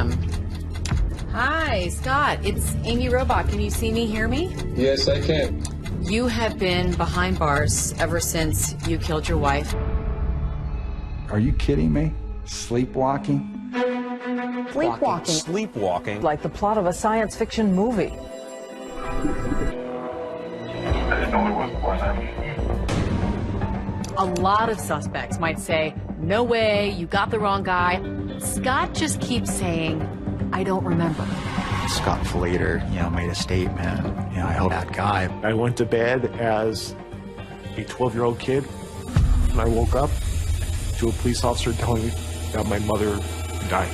am. Hi, Scott. It's Amy Robach. Can you see me, hear me? Yes, I can. You have been behind bars ever since you killed your wife. Are you kidding me? Sleepwalking? Sleepwalking. Sleepwalking. Like the plot of a science fiction movie. A lot of suspects might say, no way, you got the wrong guy. Scott just keeps saying, I don't remember. Scott Flater, made a statement. I hope that guy. I went to bed as a 12-year-old kid, and I woke up to a police officer telling me that my mother died.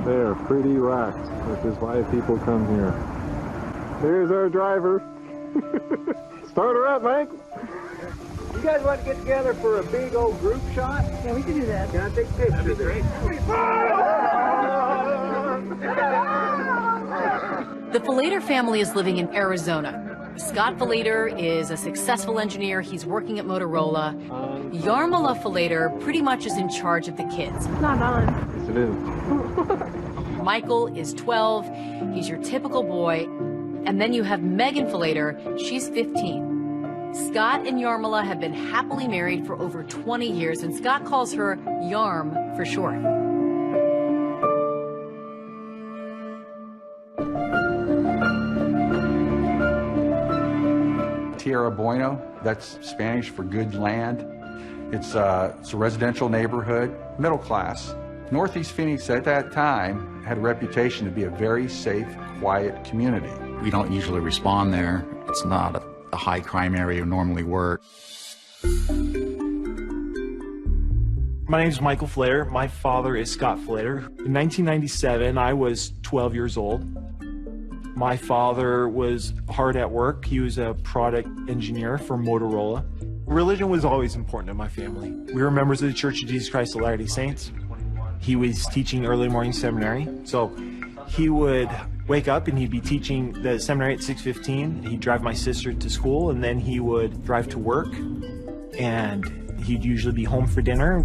They're pretty rocked, which is why people come here. Here's our driver. Start her up, Mike. You guys want to get together for a big old group shot? Yeah, we can do that. Can I take pictures? That'd be great. The Falater family is living in Arizona. Scott Falater is a successful engineer. He's working at Motorola. Yarmila Falater pretty much is in charge of the kids. It's not on. Yes, it is. Michael is 12. He's your typical boy. And then you have Megan Falater. She's 15. Scott and Yarmila have been happily married for over 20 years, and Scott calls her Yarm for short. Tierra Bueno, that's Spanish for good land. It's a residential neighborhood, middle class. Northeast Phoenix at that time had a reputation to be a very safe, quiet community. We don't usually respond there. It's not a high crime area we normally work. My name is Michael Flater. My father is Scott Flater. In 1997, I was 12 years old. My father was hard at work. He was a product engineer for Motorola. Religion was always important in my family. We were members of the Church of Jesus Christ of Latter-day Saints. He was teaching early morning seminary, so he would wake up and he'd be teaching the seminary at 6:15. He'd drive my sister to school, and then he would drive to work, and he'd usually be home for dinner.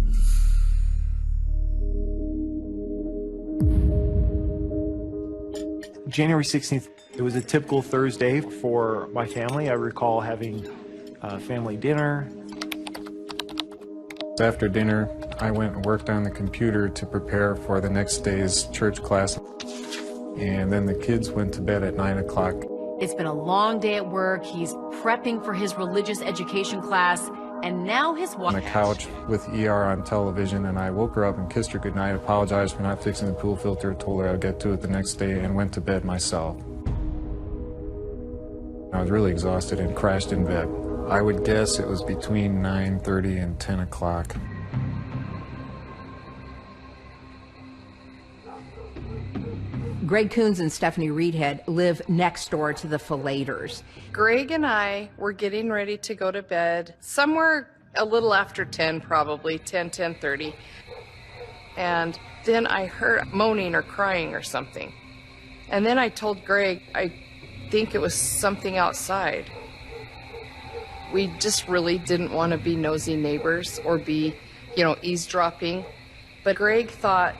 January 16th, it was a typical Thursday for my family. I recall having family dinner. After dinner, I went and worked on the computer to prepare for the next day's church class. And then the kids went to bed at 9 o'clock. It's been a long day at work. He's prepping for his religious education class, and now his wife... On the couch with ER on television, and I woke her up and kissed her goodnight, apologized for not fixing the pool filter, told her I'd get to it the next day, and went to bed myself. I was really exhausted and crashed in bed. I would guess it was between 9:30 and 10 o'clock. Greg Coons and Stephanie Reedhead live next door to the Falaters. Greg and I were getting ready to go to bed somewhere a little after 10, probably 10:30. And then I heard moaning or crying or something. And then I told Greg, I think it was something outside. We just really didn't want to be nosy neighbors or be, eavesdropping. But Greg thought,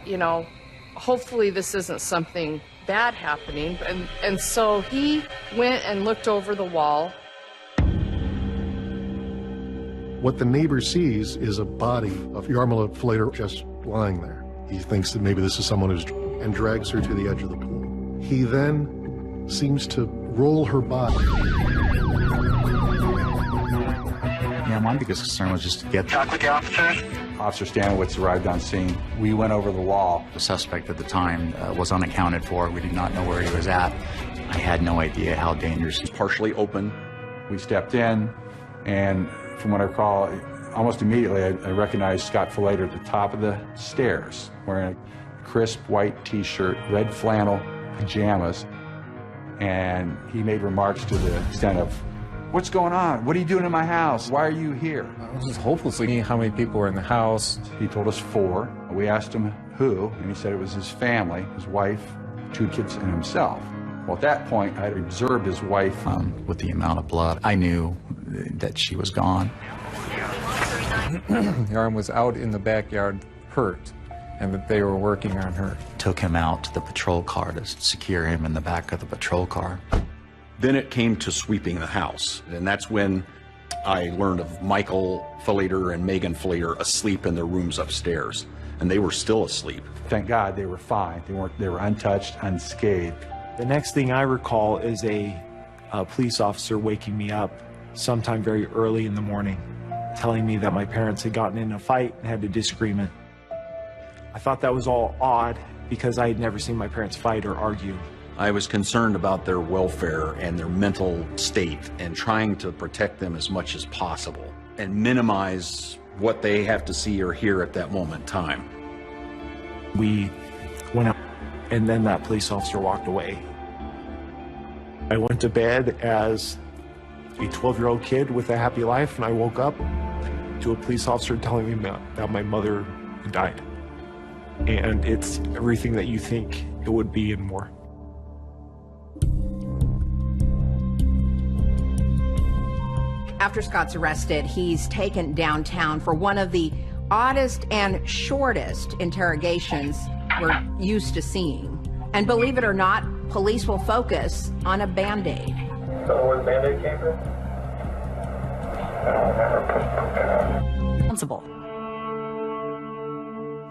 hopefully this isn't something bad happening. And so he went and looked over the wall. What the neighbor sees is a body of Yarmila Flater just lying there. He thinks that maybe this is someone and drags her to the edge of the pool. He then seems to roll her body. Yeah, my biggest concern was just to get... Talk with the officer. Officer Stanowitz arrived on scene. We went over the wall. The suspect at the time was unaccounted for. We did not know where he was at. I had no idea how dangerous. It was partially open. We stepped in, and from what I recall, almost immediately I recognized Scott Falater at the top of the stairs, wearing a crisp white t-shirt, red flannel pajamas, and he made remarks to the extent of, "What's going on? What are you doing in my house? Why are you here?" I was just hopelessly seeing how many people were in the house. He told us 4. We asked him who, and he said it was his family, his wife, 2 kids, and himself. Well, at that point, I had observed his wife. With the amount of blood, I knew that she was gone. Yarm was out in the backyard hurt, and that they were working on her. Took him out to the patrol car to secure him in the back of the patrol car. Then it came to sweeping the house, and that's when I learned of Michael Flater and Megan Flater asleep in their rooms upstairs, and they were still asleep. Thank God they were fine. They were untouched, unscathed. The next thing I recall is a police officer waking me up sometime very early in the morning, telling me that my parents had gotten in a fight and had a disagreement. I thought that was all odd because I had never seen my parents fight or argue. I was concerned about their welfare and their mental state and trying to protect them as much as possible and minimize what they have to see or hear at that moment in time. We went out, and then that police officer walked away. I went to bed as a 12-year-old kid with a happy life, and I woke up to a police officer telling me that my mother had died. And it's everything that you think it would be and more. After Scott's arrested, he's taken downtown for one of the oddest and shortest interrogations we're used to seeing. And believe it or not, police will focus on a Band-Aid. So where the Band-Aid came from? Responsible.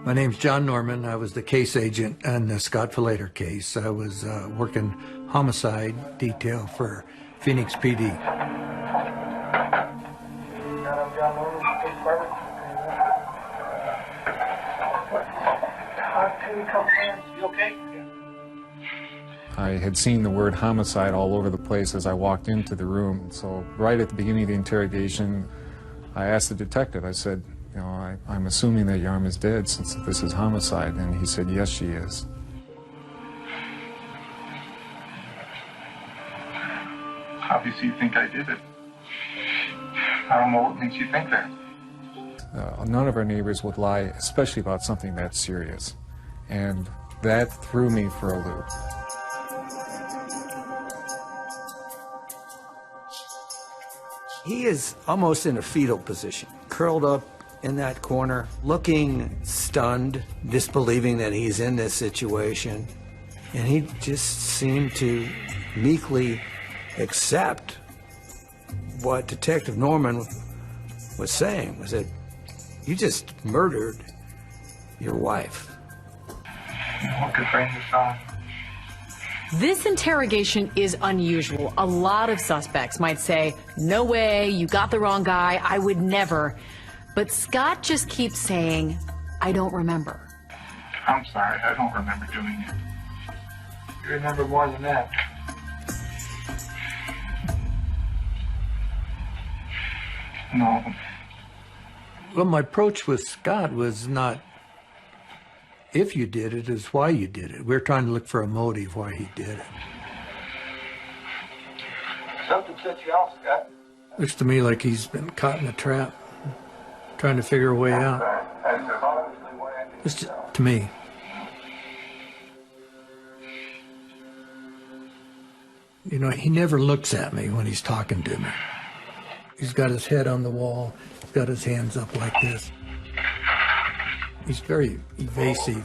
My name's John Norman. I was the case agent on the Scott Flater case. I was working homicide detail for Phoenix PD. I had seen the word homicide all over the place as I walked into the room. So right at the beginning of the interrogation, I asked the detective, I said, you know, I'm assuming that Yarm is dead since this is homicide. And he said, yes, she is. Obviously you think I did it. I don't know what makes you think that. None of our neighbors would lie, especially about something that serious. And that threw me for a loop. He is almost in a fetal position, curled up in that corner, looking stunned, disbelieving that he's in this situation. And he just seemed to meekly accept what Detective Norman was saying, was that you just murdered your wife. What could bring this on? This interrogation is unusual. A lot of suspects might say, no way, you got the wrong guy, I would never. But Scott just keeps saying, I don't remember. I'm sorry, I don't remember doing it. You remember more than that. No. Well, my approach with Scott was not if you did it, it's why you did it. We're trying to look for a motive why he did it. Something set you off, Scott. Looks to me like he's been caught in a trap, trying to figure a way out. Just to me. You know, he never looks at me when he's talking to me. He's got his head on the wall, he's got his hands up like this. He's very evasive.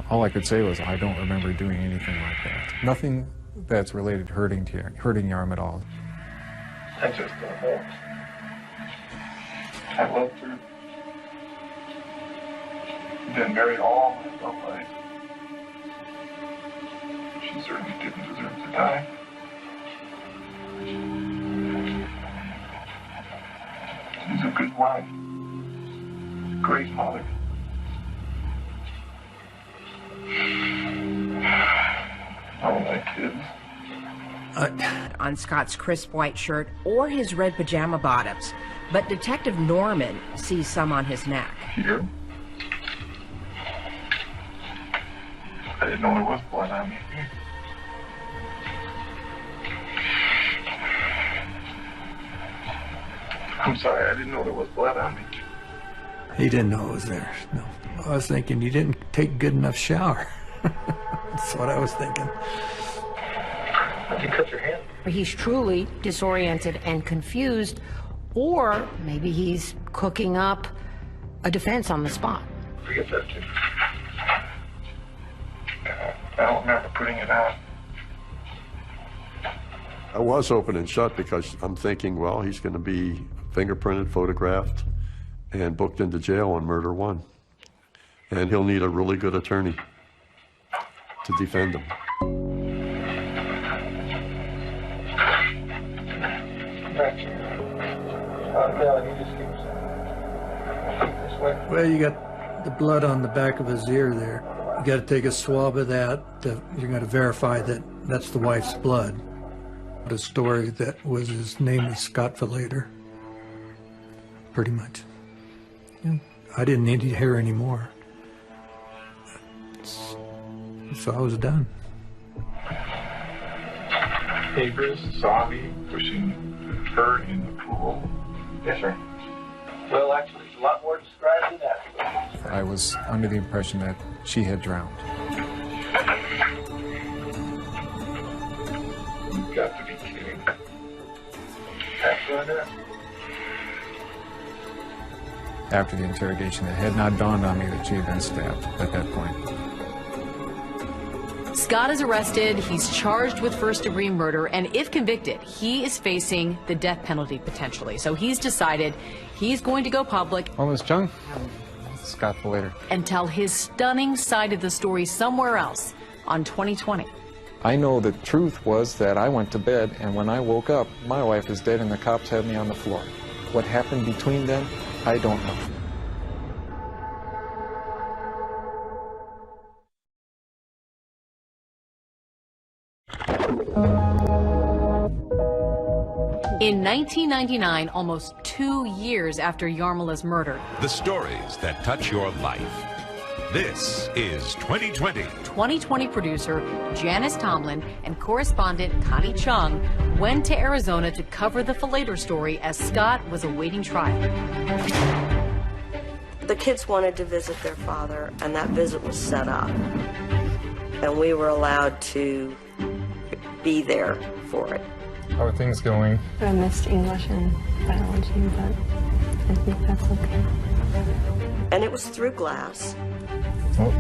All I could say was, I don't remember doing anything like that. Nothing that's related to hurting Yarm at all. I just don't know. I loved her. Been married all my adult life. She certainly didn't deserve to die. She's a good wife. Great mother. All my kids. On Scott's crisp white shirt or his red pajama bottoms, but Detective Norman sees some on his neck. Here? I didn't know there was blood on me. I'm sorry, I didn't know there was blood on me. He didn't know it was there, no. I was thinking you didn't take a good enough shower. That's what I was thinking. You cut your hand. He's truly disoriented and confused, or maybe he's cooking up a defense on the spot. Forget that, too. I don't remember putting it out. I was open and shut because I'm thinking, well, he's going to be fingerprinted, photographed, and booked into jail on murder one. And he'll need a really good attorney to defend him. Well, you got the blood on the back of his ear there. You got to take a swab of that. You're going to verify that that's the wife's blood. The story that was his name was Scott Filleder. Pretty much. Yeah. I didn't need to hear any more. So I was done. Neighbors saw me pushing her in the pool. Yes, sir. Well, actually, it's a lot more described than that. I was under the impression that she had drowned. You've got to be kidding. That's what it is. After the interrogation, it had not dawned on me that she had been stabbed at that point. Scott is arrested, he's charged with first-degree murder, and if convicted, he is facing the death penalty potentially. So he's decided he's going to go public. Oh, Miss Chung, Scott Filleder. And tell his stunning side of the story somewhere else on 2020. I know the truth was that I went to bed, and when I woke up, my wife is dead and the cops had me on the floor. What happened between them, I don't know. In 1999, almost 2 years after Yarmala's murder, the stories that touch your life. This is 2020. 2020 producer Janice Tomlin and correspondent Connie Chung went to Arizona to cover the Filleder story as Scott was awaiting trial. The kids wanted to visit their father, and that visit was set up. And we were allowed to be there for it. How are things going? I missed English and biology, but I think that's okay. And it was through glass. Oh.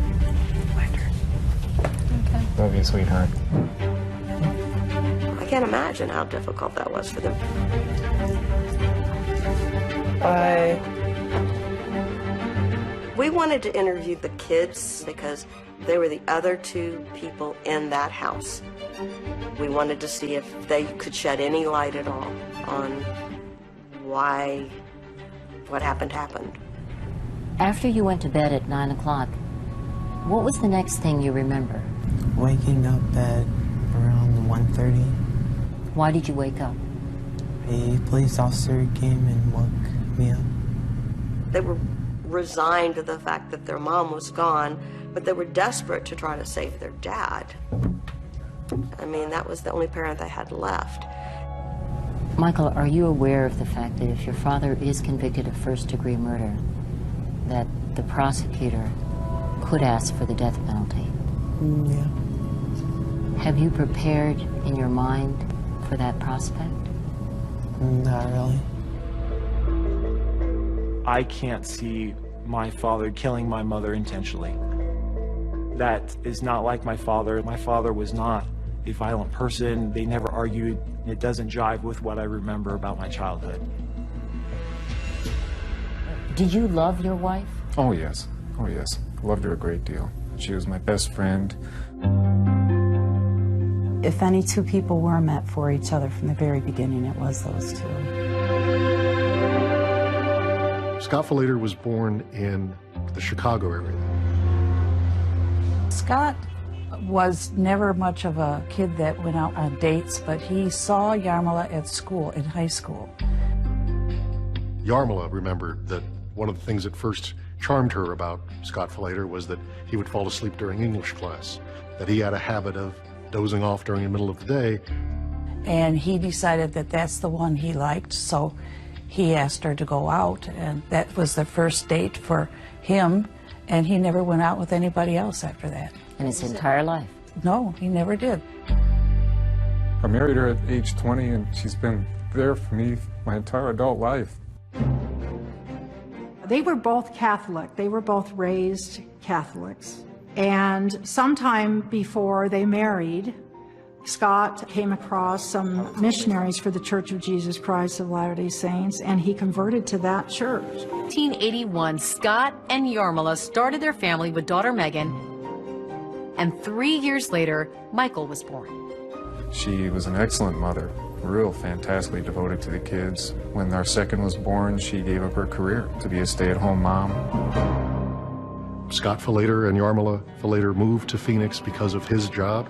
Okay. Love you, sweetheart. I can't imagine how difficult that was for them. Bye. We wanted to interview the kids because they were the other two people in that house. We wanted to see if they could shed any light at all on why what happened. After you went to bed at 9 o'clock, what was the next thing you remember? Waking up at around 1:30. Why did you wake up? A police officer came and woke me up. They were resigned to the fact that their mom was gone, but they were desperate to try to save their dad. I mean, that was the only parent they had left. Michael, are you aware of the fact that if your father is convicted of first-degree murder, that the prosecutor could ask for the death penalty? Yeah. Have you prepared in your mind for that prospect? Not really. I can't see my father killing my mother intentionally. That is not like my father. My father was not a violent person. They never argued. It doesn't jive with what I remember about my childhood. Did you love your wife? Oh, yes. Oh, yes. Loved her a great deal. She was my best friend. If any two people were meant for each other from the very beginning, it was those two. Scott Filleder was born in the Chicago area. Scott was never much of a kid that went out on dates, but he saw Yarmala at school, in high school. Yarmala remembered that one of the things that first charmed her about Scott Filleder was that he would fall asleep during English class, that he had a habit of dozing off during the middle of the day. And he decided that that's the one he liked, so he asked her to go out, and that was the first date for him, and he never went out with anybody else after that. In his entire life? No, he never did. I married her at age 20, and she's been there for me my entire adult life. They were both Catholic. They were both raised Catholics. And sometime before they married, Scott came across some missionaries for the Church of Jesus Christ of Latter-day Saints, and he converted to that church. 1881, Scott and Yarmila started their family with daughter Megan, and 3 years later, Michael was born. She was an excellent mother, real fantastically devoted to the kids. When our second was born, she gave up her career to be a stay-at-home mom. Scott Falater and Yarmila Falater moved to Phoenix because of his job.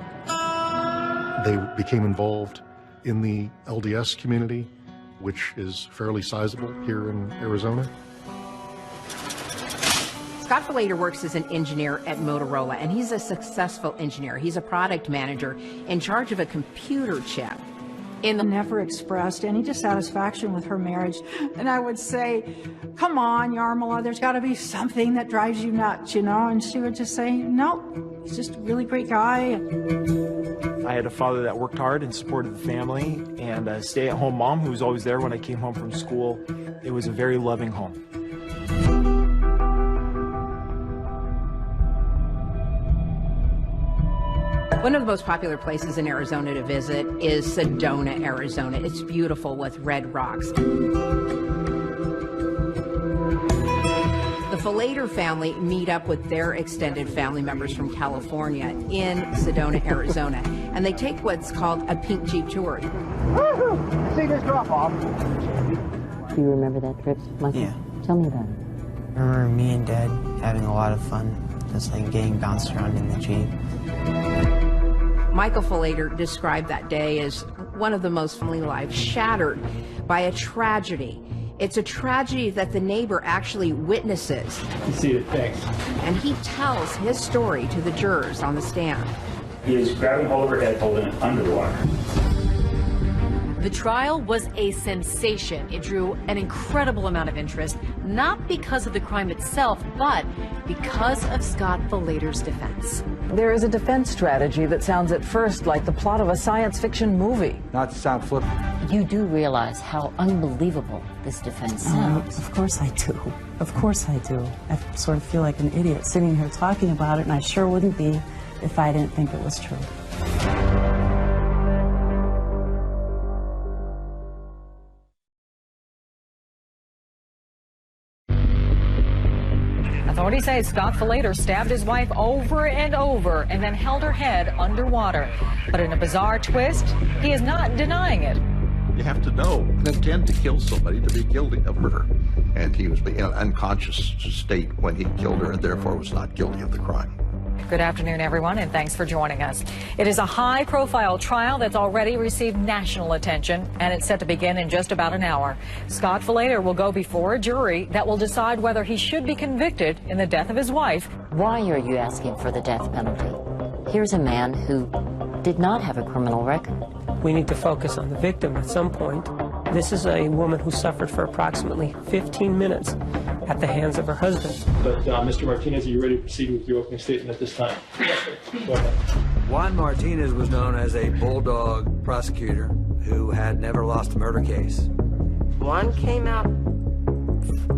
They became involved in the LDS community, which is fairly sizable here in Arizona. Scott Falater works as an engineer at Motorola, and he's a successful engineer. He's a product manager in charge of a computer chip. Never expressed any dissatisfaction with her marriage. And I would say, come on, Yarmila, there's got to be something that drives you nuts, you know? And she would just say, no, he's just a really great guy. I had a father that worked hard and supported the family, and a stay-at-home mom who was always there when I came home from school. It was a very loving home. One of the most popular places in Arizona to visit is Sedona, Arizona. It's beautiful with red rocks. The Falater family meet up with their extended family members from California in Sedona, Arizona, and they take what's called a pink Jeep tour. Woohoo! See this drop off? Do you remember that trip, Michael? Yeah. Tell me about it. I remember me and Dad having a lot of fun, just like getting bounced around in the Jeep. Michael Falater described that day as one of the most family lives shattered by a tragedy. It's a tragedy that the neighbor actually witnesses. You see it, thanks. And he tells his story to the jurors on the stand. He is grabbing hold of her head, holding it under the water. The trial was a sensation. It drew an incredible amount of interest, not because of the crime itself, but because of Scott Falater's defense. There is a defense strategy that sounds at first like the plot of a science fiction movie. Not to sound flippant. You do realize how unbelievable this defense sounds. Of course I do. Of course I do. I sort of feel like an idiot sitting here talking about it, and I sure wouldn't be if I didn't think it was true. Authorities say Scott Falater stabbed his wife over and over and then held her head underwater. But in a bizarre twist, he is not denying it. You have to know and intend to kill somebody to be guilty of murder. And he was in an unconscious state when he killed her and therefore was not guilty of the crime. Good afternoon, everyone, and thanks for joining us. It is a high-profile trial that's already received national attention, and it's set to begin in just about an hour. Scott Falater will go before a jury that will decide whether he should be convicted in the death of his wife. Why are you asking for the death penalty? Here's a man who did not have a criminal record. We need to focus on the victim at some point. This is a woman who suffered for approximately 15 minutes at the hands of her husband. But Mr. Martinez, are you ready to proceed with your opening statement at this time? Yes, sir. Go ahead. Juan Martinez was known as a bulldog prosecutor who had never lost a murder case. Juan came out,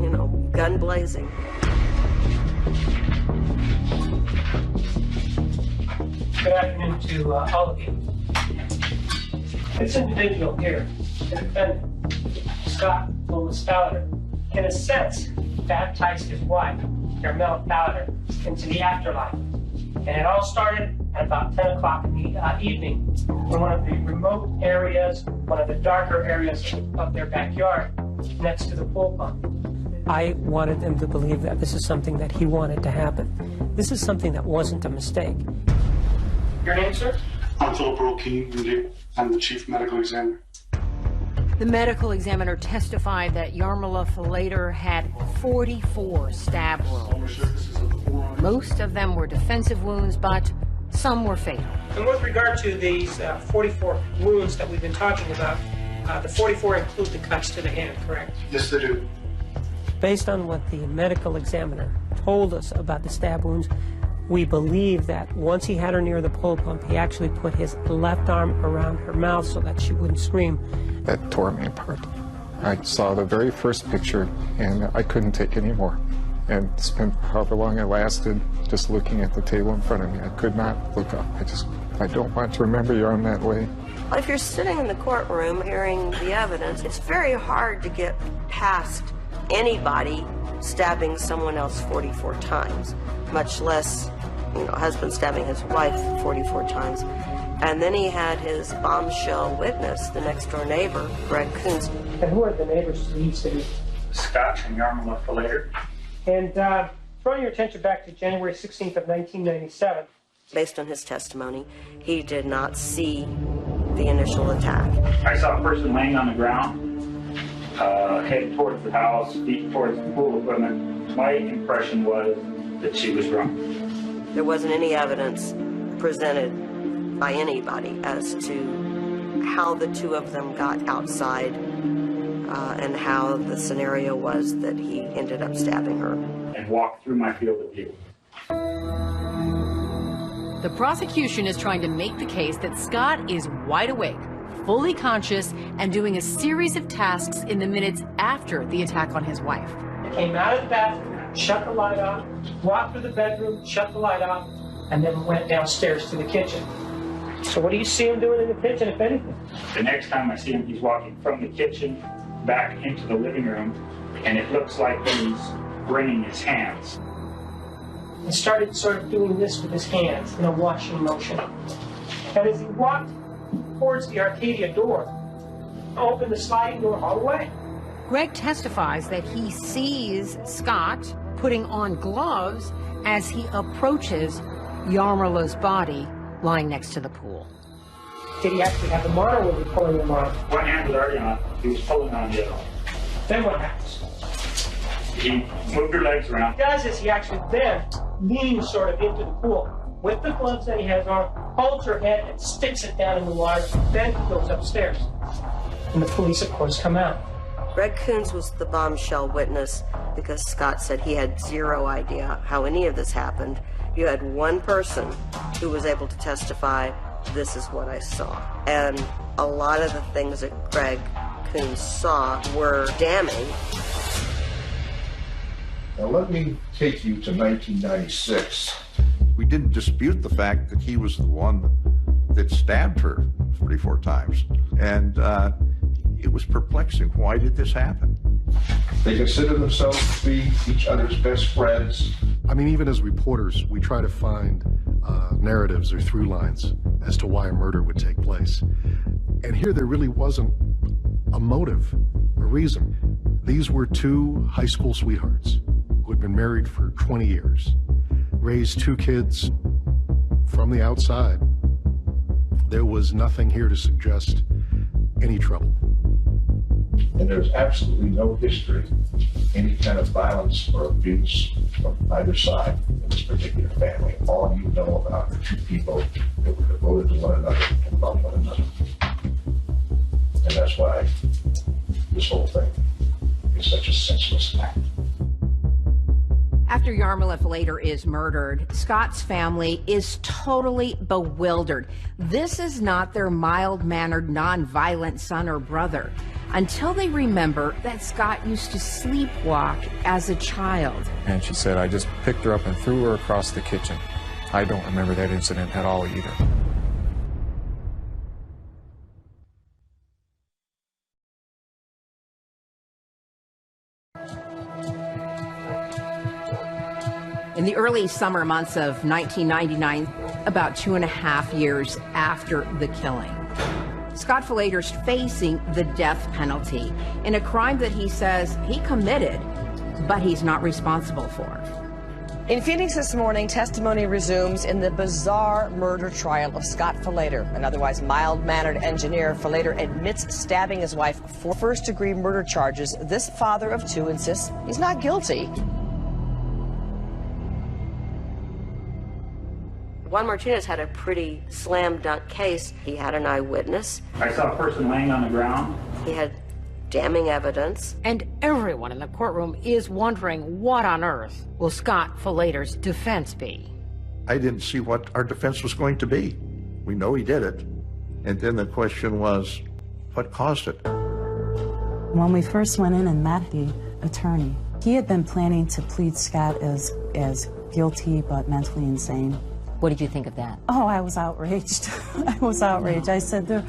you know, gun blazing. Good afternoon to all of you. This individual here, the defendant, Scott Falater, in a sense, baptized his wife, Yarmila Falater, into the afterlife. And it all started at about 10 o'clock in the evening in one of the remote areas, one of the darker areas of their backyard next to the pool pump. I wanted them to believe that this is something that he wanted to happen. This is something that wasn't a mistake. Your name, sir? I'm Philip McGraw. I'm the chief medical examiner. The medical examiner testified that Yarmila Falater had 44 stab wounds. Most of them were defensive wounds, but some were fatal. And with regard to these 44 wounds that we've been talking about, the 44 include the cuts to the hand, correct? Yes, they do. Based on what the medical examiner told us about the stab wounds, We believe that once he had her near the pole pump, he actually put his left arm around her mouth so that she wouldn't scream. That tore me apart. I saw the very first picture and I couldn't take any more. And spent however long it lasted just looking at the table in front of me. I could not look up. I don't want to remember your arm that way. If you're sitting in the courtroom hearing the evidence, it's very hard to get past anybody stabbing someone else 44 times, much less, a husband stabbing his wife 44 times. And then he had his bombshell witness, the next door neighbor, Greg Coons. And who are the neighbors to these cities? Scott and Yarmila Falater. And drawing your attention back to January 16th of 1997. Based on his testimony, he did not see the initial attack. I saw a person laying on the ground, head towards the house, feet towards the pool equipment. My impression was that she was drunk. There wasn't any evidence presented by anybody as to how the two of them got outside and how the scenario was that he ended up stabbing her. And walked through my field of view. The prosecution is trying to make the case that Scott is wide awake, fully conscious, and doing a series of tasks in the minutes after the attack on his wife. He came out of the bathroom, shut the light off, walked through the bedroom, shut the light off, and then went downstairs to the kitchen. So what do you see him doing in the kitchen, if anything? The next time I see him, he's walking from the kitchen back into the living room, and it looks like he's wringing his hands. He started sort of doing this with his hands in a washing motion. And as he walked towards the Arcadia door, opened the sliding door all the way. Greg testifies that he sees Scott putting on gloves as he approaches Yarmila's body lying next to the pool. Did he actually have them on, or was he pulling them on? One hand was already on. He was pulling on the other. Then what happens? He moved her legs around. What he does is he actually then leans sort of into the pool with the gloves that he has on, holds her head and sticks it down in the water. Then he goes upstairs. And the police, of course, come out. Greg Coons was the bombshell witness because Scott said he had zero idea how any of this happened. You had one person who was able to testify, this is what I saw. And a lot of the things that Greg Coons saw were damning. Now let me take you to 1996. We didn't dispute the fact that he was the one that stabbed her 44 times. And it was perplexing. Why did this happen? They consider themselves to be each other's best friends. I mean, even as reporters, we try to find narratives or through lines as to why a murder would take place. And here there really wasn't a motive, a reason. These were two high school sweethearts who had been married for 20 years, raised two kids from the outside. There was nothing here to suggest any trouble. And there's absolutely no history, any kind of violence or abuse from either side in this particular family. All you know about are two people that were devoted to one another and loved one another. And that's why this whole thing is such a senseless act. After Yarmila Falater is murdered, Scott's family is totally bewildered. This is not their mild-mannered, non-violent son or brother, until they remember that Scott used to sleepwalk as a child. And she said, I just picked her up and threw her across the kitchen. I don't remember that incident at all either. In the early summer months of 1999, about 2.5 years after the killing, Scott Falater's facing the death penalty in a crime that he says he committed, but he's not responsible for. In Phoenix this morning, testimony resumes in the bizarre murder trial of Scott Falater. An otherwise mild-mannered engineer, Falater admits stabbing his wife for first-degree murder charges. This father of two insists he's not guilty. Juan Martinez had a pretty slam-dunk case. He had an eyewitness. I saw a person laying on the ground. He had damning evidence. And everyone in the courtroom is wondering what on earth will Scott Falater's defense be. I didn't see what our defense was going to be. We know he did it. And then the question was, what caused it? When we first went in and met the attorney, he had been planning to plead Scott as guilty but mentally insane. What did you think of that? Oh, I was outraged. I was outraged. I said,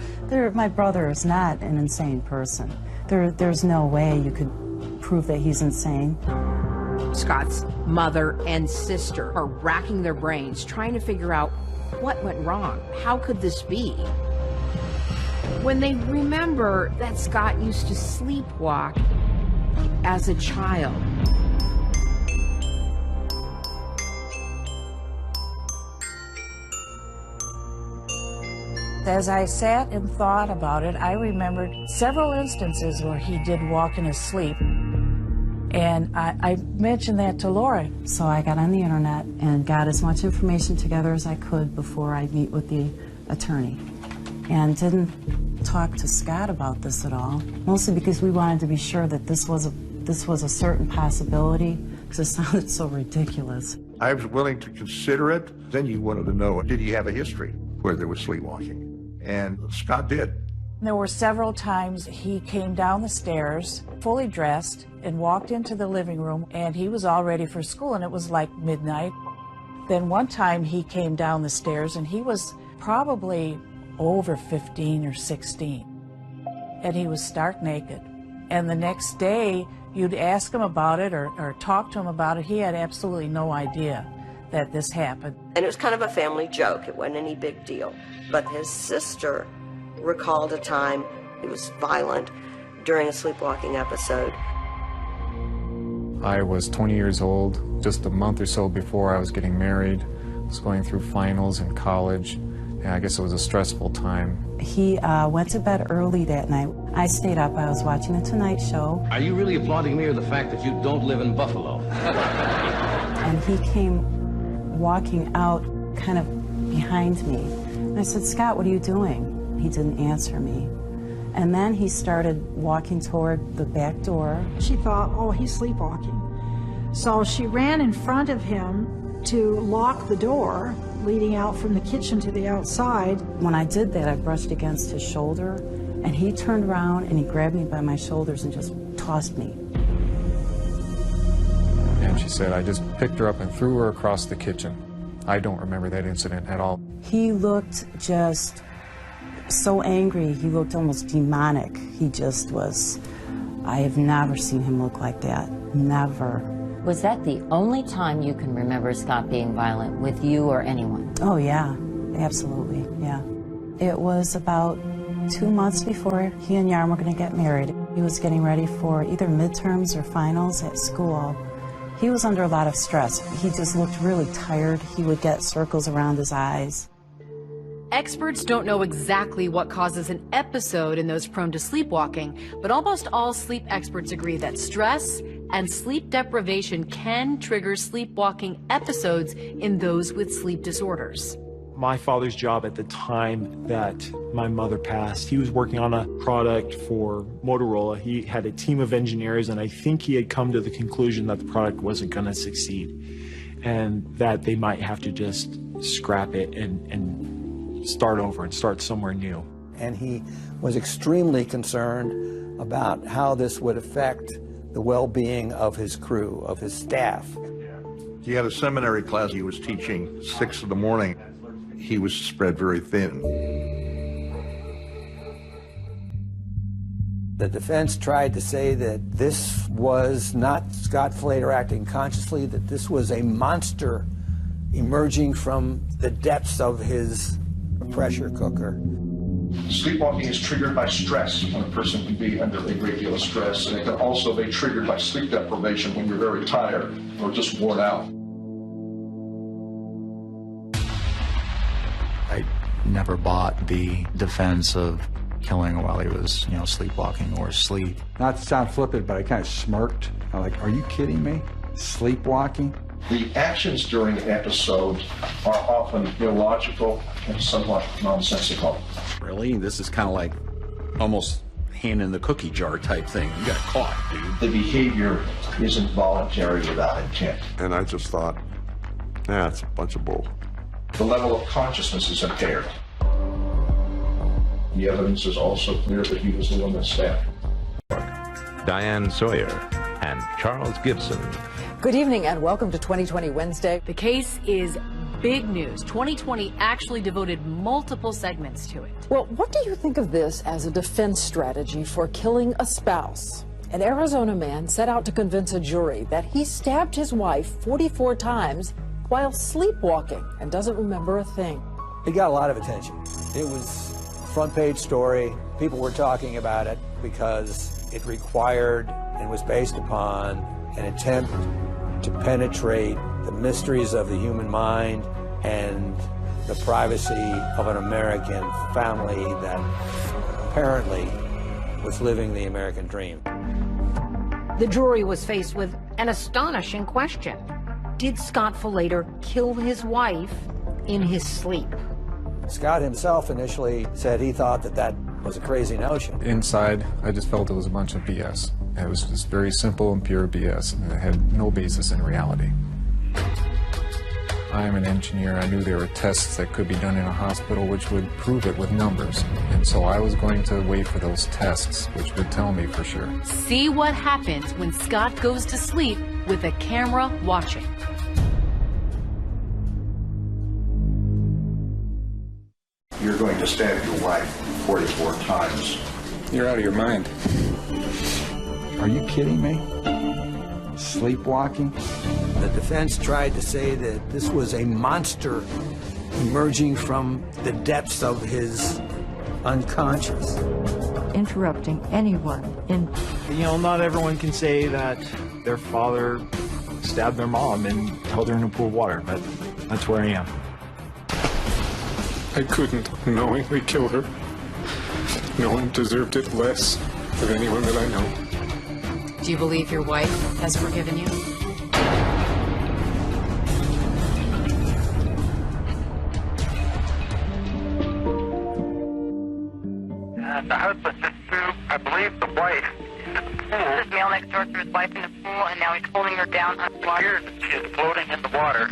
my brother is not an insane person. There's no way you could prove that he's insane. Scott's mother and sister are racking their brains trying to figure out what went wrong. How could this be? When they remember that Scott used to sleepwalk as a child. As I sat and thought about it, I remembered several instances where he did walk in his sleep. And I mentioned that to Laura. So I got on the internet and got as much information together as I could before I meet with the attorney. And didn't talk to Scott about this at all, mostly because we wanted to be sure that this was a certain possibility, because it sounded so ridiculous. I was willing to consider it. Then you wanted to know, did he have a history where there was sleepwalking? And Scott did. There were several times he came down the stairs, fully dressed, and walked into the living room, and he was all ready for school, and it was like midnight. Then one time he came down the stairs, and he was probably over 15 or 16, and he was stark naked. And the next day, you'd ask him about it or talk to him about it, he had absolutely no idea that this happened. And it was kind of a family joke. It wasn't any big deal. But his sister recalled a time it was violent during a sleepwalking episode. I was 20 years old, just a month or so before I was getting married. I was going through finals in college, and I guess it was a stressful time. He went to bed early that night. I stayed up. I was watching The Tonight Show. Are you really applauding me or the fact that you don't live in Buffalo? And he came walking out kind of behind me. And I said, Scott, what are you doing? He didn't answer me. And then he started walking toward the back door. She thought, oh, he's sleepwalking. So she ran in front of him to lock the door leading out from the kitchen to the outside. When I did that, I brushed against his shoulder, and he turned around and he grabbed me by my shoulders and just tossed me. And she said, I just picked her up and threw her across the kitchen. I don't remember that incident at all. He looked just so angry. He looked almost demonic. He just was, I have never seen him look like that. Never. Was that the only time you can remember Scott being violent with you or anyone? Oh, yeah, absolutely, yeah. It was about 2 months before he and Yarm were going to get married. He was getting ready for either midterms or finals at school. He was under a lot of stress. He just looked really tired. He would get circles around his eyes. Experts don't know exactly what causes an episode in those prone to sleepwalking, but almost all sleep experts agree that stress and sleep deprivation can trigger sleepwalking episodes in those with sleep disorders. My father's job at the time that my mother passed, he was working on a product for Motorola. He had a team of engineers, and I think he had come to the conclusion that the product wasn't going to succeed and that they might have to just scrap it and start over and start somewhere new. And he was extremely concerned about how this would affect the well-being of his crew, of his staff. He had a seminary class he was teaching 6 in the morning. He was spread very thin. The defense tried to say that this was not Scott Flater acting consciously, that this was a monster emerging from the depths of his pressure cooker. Sleepwalking is triggered by stress when a person can be under a great deal of stress, and it can also be triggered by sleep deprivation when you're very tired or just worn out. I never bought the defense of killing while he was, sleepwalking or asleep. Not to sound flippant, but I kind of smirked. I'm like, are you kidding me? Sleepwalking? The actions during the episode are often illogical and somewhat nonsensical. Really? This is kind of like almost hand in the cookie jar type thing. You got caught, dude. The behavior is involuntary without intent. And I just thought, it's a bunch of bull. The level of consciousness is impaired. The evidence is also clear that he was the one that stabbed. Diane Sawyer and Charles Gibson. Good evening and welcome to 2020 Wednesday. The case is big news. 2020 actually devoted multiple segments to it. Well, what do you think of this as a defense strategy for killing a spouse? An Arizona man set out to convince a jury that he stabbed his wife 44 times while sleepwalking and doesn't remember a thing. It got a lot of attention. It was a front page story. People were talking about it because it required and was based upon an attempt to penetrate the mysteries of the human mind and the privacy of an American family that apparently was living the American dream. The jury was faced with an astonishing question. Did Scott Filleder kill his wife in his sleep? Scott himself initially said he thought that that was a crazy notion. Inside, I just felt it was a bunch of BS. It was just very simple and pure BS, and it had no basis in reality. I'm an engineer. I knew there were tests that could be done in a hospital which would prove it with numbers. And so I was going to wait for those tests, which would tell me for sure. See what happens when Scott goes to sleep with a camera watching. You're going to stab your wife 44 times. You're out of your mind. Are you kidding me? Sleepwalking? The defense tried to say that this was a monster emerging from the depths of his unconscious. Interrupting anyone in... You know, not everyone can say that their father stabbed their mom and held her in a pool of water, but that's where I am. I couldn't knowingly kill her. No one deserved it less than anyone that I know. Do you believe your wife has forgiven you? The husband just threw, I believe, the wife into the pool. This male next door threw his wife in the pool, and now he's holding her down on water. She is floating in the water.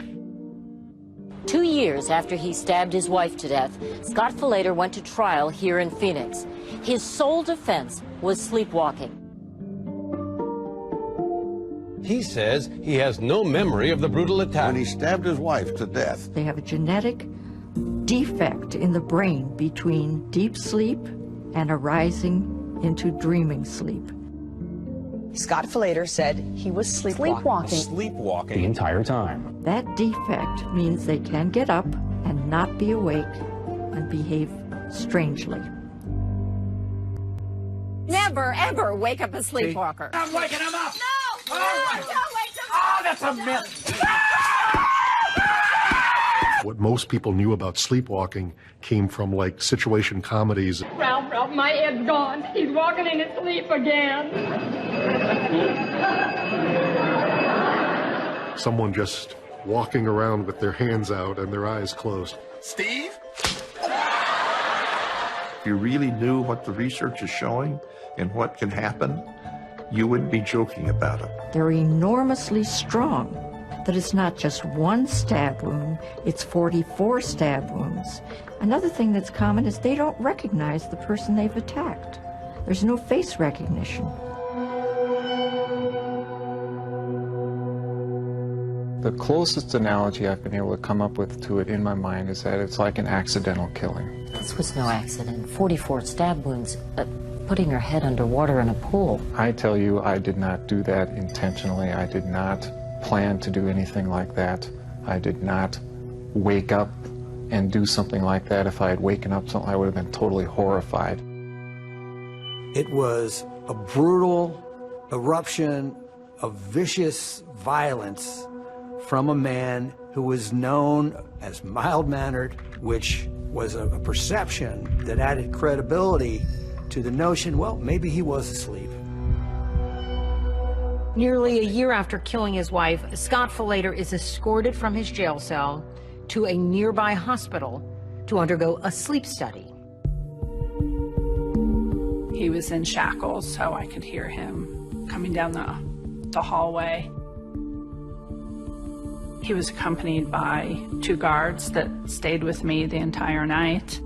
2 years after he stabbed his wife to death, Scott Filleder went to trial here in Phoenix. His sole defense was sleepwalking. He says he has no memory of the brutal attack. When he stabbed his wife to death. They have a genetic defect in the brain between deep sleep and arising into dreaming sleep. Scott Filleder said he was sleepwalking. Sleepwalking the entire time. That defect means they can get up and not be awake and behave strangely. Never, ever wake up a sleepwalker. I'm waking him up. No! Don't wake him up. Oh, that's a myth. What most people knew about sleepwalking came from like situation comedies. Ralph, my Ed's gone. He's walking in his sleep again. Someone just walking around with their hands out and their eyes closed. Steve? If you really knew what the research is showing and what can happen, you wouldn't be joking about it. They're enormously strong. That it's not just one stab wound, it's 44 stab wounds. Another thing that's common is they don't recognize the person they've attacked. There's no face recognition. The closest analogy I've been able to come up with to it in my mind is that it's like an accidental killing. This was no accident. 44 stab wounds, putting her head underwater in a pool. I tell you, I did not do that intentionally. I did not plan to do anything like that. I did not wake up and do something like that. If I had waken up, I would have been totally horrified. It was a brutal eruption of vicious violence from a man who was known as mild-mannered, which was a perception that added credibility to the notion, well, maybe he was asleep. Nearly a year after killing his wife, Scott Filleder is escorted from his jail cell to a nearby hospital to undergo a sleep study. He was in shackles, so I could hear him coming down the hallway. He was accompanied by 2 guards that stayed with me the entire night.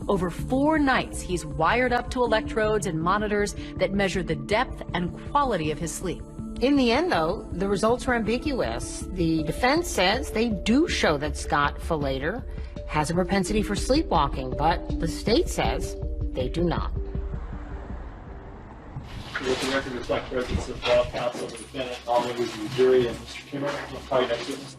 Over 4 nights, he's wired up to electrodes and monitors that measure the depth and quality of his sleep. In the end, though, the results are ambiguous. The defense says they do show that Scott Falater has a propensity for sleepwalking, but the state says they do not. Let the record reflect presence of counsel, the defendant, all members of the jury, and Mr. Kimmer, probably next witness.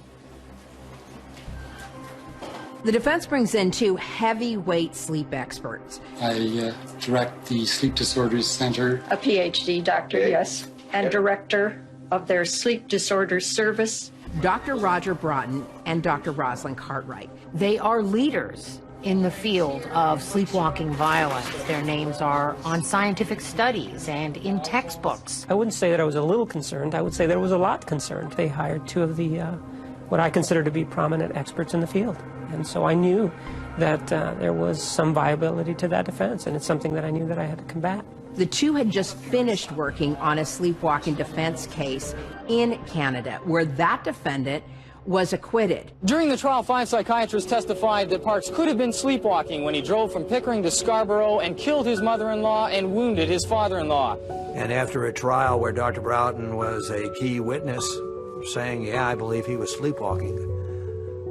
The defense brings in 2 heavyweight sleep experts. I direct the Sleep Disorders Center. A PhD doctor, yes, and director of their sleep disorders service. Dr. Roger Broughton and Dr. Rosalind Cartwright. They are leaders in the field of sleepwalking violence. Their names are on scientific studies and in textbooks. I wouldn't say that I was a little concerned. I would say that I was a lot concerned. They hired 2 of the, what I consider to be prominent experts in the field. And so I knew that there was some viability to that defense, and it's something that I knew that I had to combat. The 2 had just finished working on a sleepwalking defense case in Canada, where that defendant was acquitted. During the trial, 5 psychiatrists testified that Parks could have been sleepwalking when he drove from Pickering to Scarborough and killed his mother-in-law and wounded his father-in-law. And after a trial where Dr. Broughton was a key witness saying, yeah, I believe he was sleepwalking,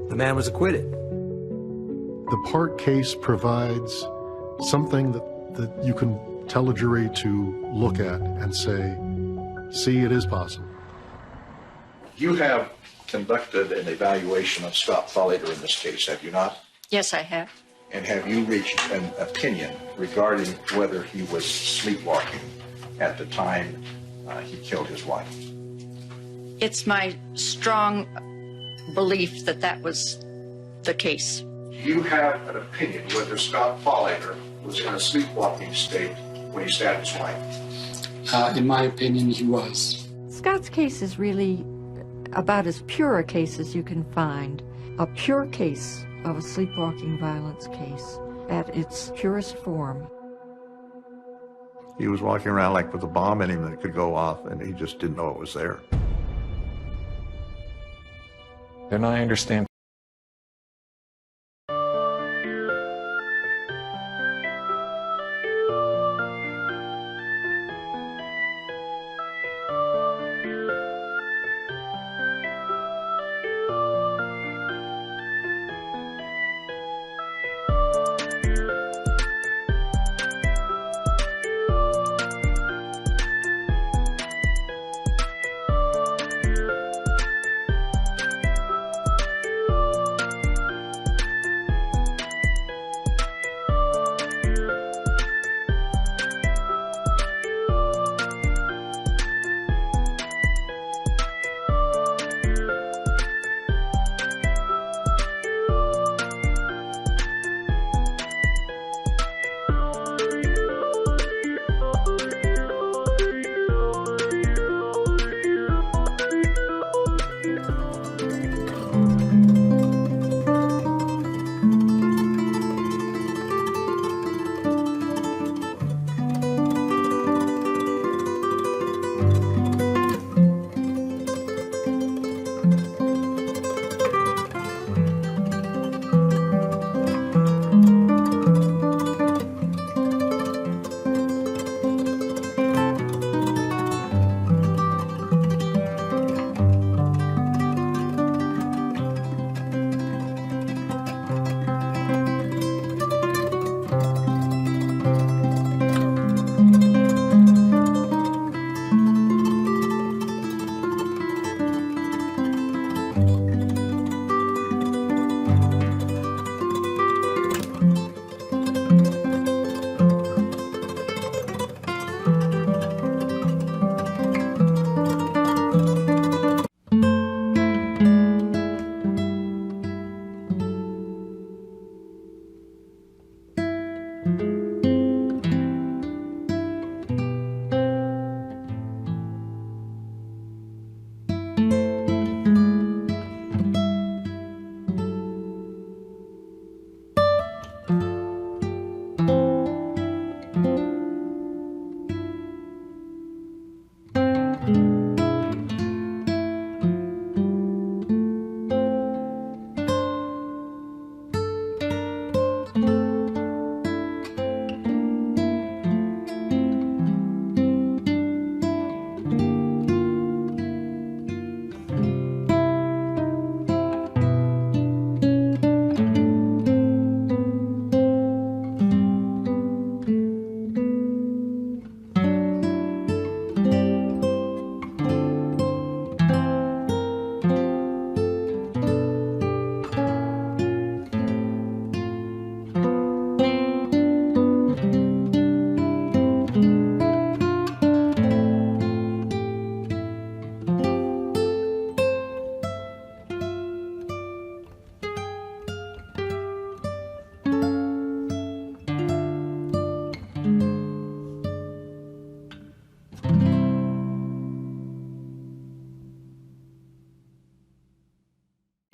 the man was acquitted. The Park case provides something that you can tell a jury to look at and say, see, it is possible. You have conducted an evaluation of Scott Falater in this case, have you not? Yes, I have. And have you reached an opinion regarding whether he was sleepwalking at the time he killed his wife? It's my strong belief that that was the case. You have an opinion whether Scott Falater was in a sleepwalking state when he stabbed his wife? In my opinion, he was. Scott's case is really about as pure a case as you can find. A pure case of a sleepwalking violence case at its purest form. He was walking around like with a bomb in him that could go off, and he just didn't know it was there. And I understand.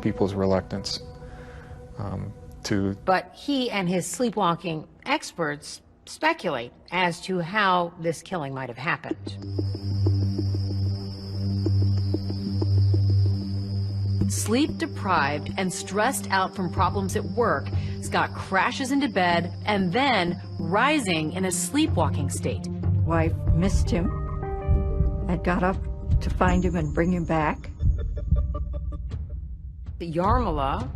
people's reluctance to... But he and his sleepwalking experts speculate as to how this killing might have happened. Sleep deprived and stressed out from problems at work, Scott crashes into bed and then rising in a sleepwalking state. Wife missed him and got up to find him and bring him back. Yarmila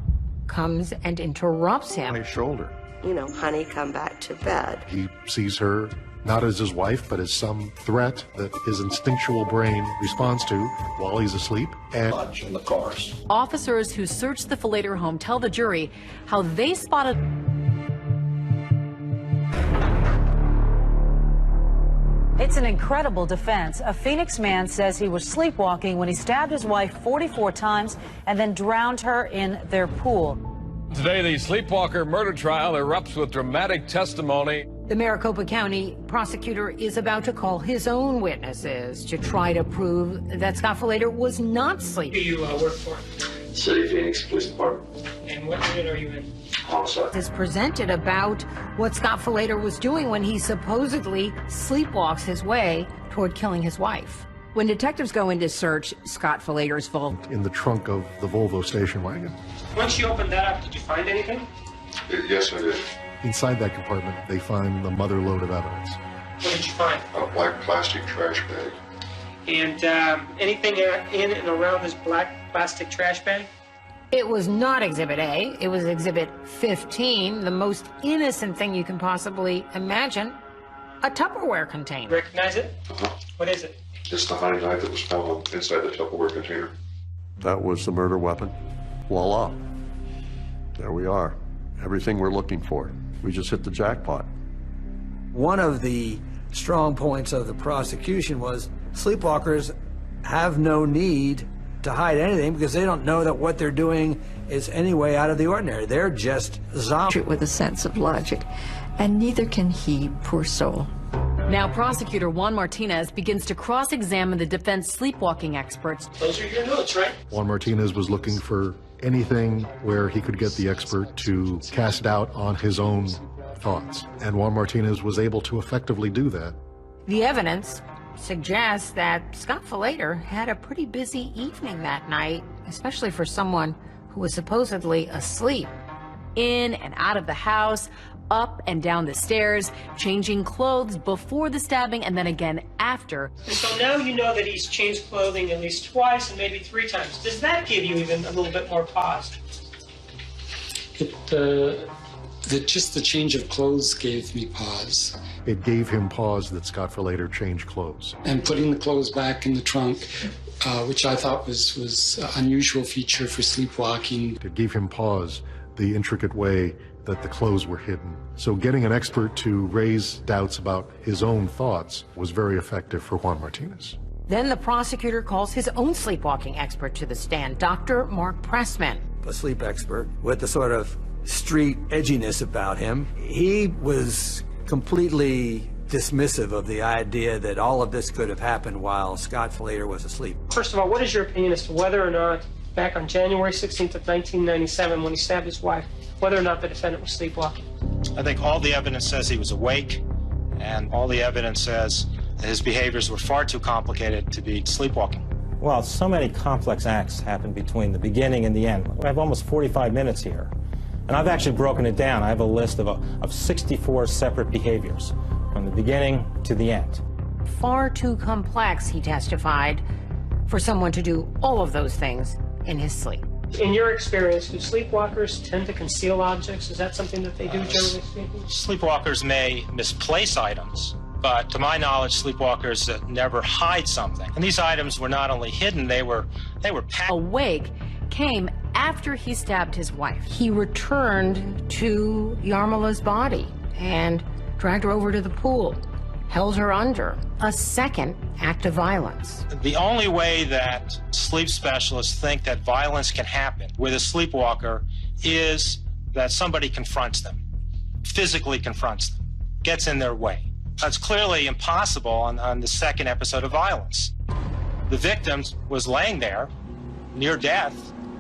comes and interrupts him. On his shoulder. You know, honey, come back to bed. He sees her not as his wife, but as some threat that his instinctual brain responds to while he's asleep. And in the cars. Officers who searched the Falater home tell the jury how they spotted... It's an incredible defense. A Phoenix man says he was sleepwalking when he stabbed his wife 44 times and then drowned her in their pool. Today, the sleepwalker murder trial erupts with dramatic testimony. The Maricopa County prosecutor is about to call his own witnesses to try to prove that Scott Falater was not sleeping. Who do you work for? City Phoenix Police Department. And what unit are you in? Homicide. Is presented about what Scott Falater was doing when he supposedly sleepwalks his way toward killing his wife. When detectives go in to search Scott Falater's vault in the trunk of the Volvo station wagon. Once you opened that up, did you find anything? Yes, I did. Inside that compartment, they find the mother lode of evidence. What did you find? A black plastic trash bag. And anything in and around this black plastic trash bag? It was not Exhibit A. It was Exhibit 15, the most innocent thing you can possibly imagine, a Tupperware container. Recognize it? What is it? It's the hunting knife that was found inside the Tupperware container. That was the murder weapon. Voila. There we are. Everything we're looking for. We just hit the jackpot. One of the strong points of the prosecution was sleepwalkers have no need to hide anything because they don't know that what they're doing is any way out of the ordinary. They're just zombies. With a sense of logic, and neither can he, poor soul. Now, prosecutor Juan Martinez begins to cross-examine the defense sleepwalking experts. Those are your notes, right? Juan Martinez was looking for anything where he could get the expert to cast doubt on his own thoughts. And Juan Martinez was able to effectively do that. The evidence suggests that Scott Falater had a pretty busy evening that night, especially for someone who was supposedly asleep. In and out of the house, up and down the stairs, changing clothes before the stabbing and then again after. And so now you know that he's changed clothing at least twice and maybe 3 times. Does that give you even a little bit more pause? Just the change of clothes gave me pause. It gave him pause that Scott Falater changed clothes. And putting the clothes back in the trunk, which I thought was an unusual feature for sleepwalking. It gave him pause, the intricate way that the clothes were hidden. So getting an expert to raise doubts about his own thoughts was very effective for Juan Martinez. Then the prosecutor calls his own sleepwalking expert to the stand, Dr. Mark Pressman. A sleep expert with the sort of street edginess about him. He was completely dismissive of the idea that all of this could have happened while Scott Falater was asleep. First of all, what is your opinion as to whether or not, back on January 16th of 1997, when he stabbed his wife, whether or not the defendant was sleepwalking? I think all the evidence says he was awake, and all the evidence says that his behaviors were far too complicated to be sleepwalking. Well, so many complex acts happen between the beginning and the end. I have almost 45 minutes here, and I've actually broken it down. I have a list of 64 separate behaviors, from the beginning to the end. Far too complex, he testified, for someone to do all of those things in his sleep. In your experience, do sleepwalkers tend to conceal objects? Is that something that they do, generally speaking? Sleepwalkers may misplace items, but to my knowledge, sleepwalkers never hide something. And these items were not only hidden, they were packed. Awake came after he stabbed his wife. He returned to Yarmila's body and dragged her over to the pool, held her under. A second act of violence. The only way that sleep specialists think that violence can happen with a sleepwalker is that somebody confronts them, physically confronts them, gets in their way. That's clearly impossible on the second episode of violence. The victim was laying there, near death,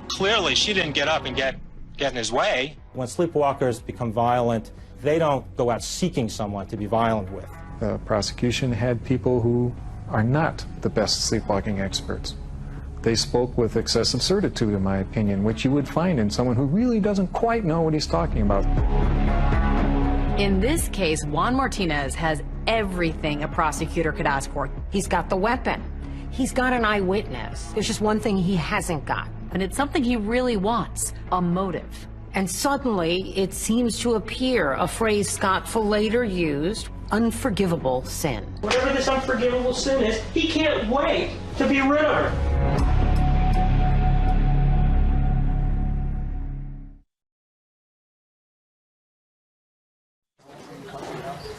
Clearly, she didn't get up and get in his way. When sleepwalkers become violent, they don't go out seeking someone to be violent with. The prosecution had people who are not the best sleepwalking experts. They spoke with excessive certitude, in my opinion, which you would find in someone who really doesn't quite know what he's talking about. In this case, Juan Martinez has everything a prosecutor could ask for. He's got the weapon. He's got an eyewitness. There's just one thing he hasn't got. And it's something he really wants, a motive. And suddenly, it seems to appear, a phrase Scott Falater used, unforgivable sin. Whatever this unforgivable sin is, he can't wait to be rid of her.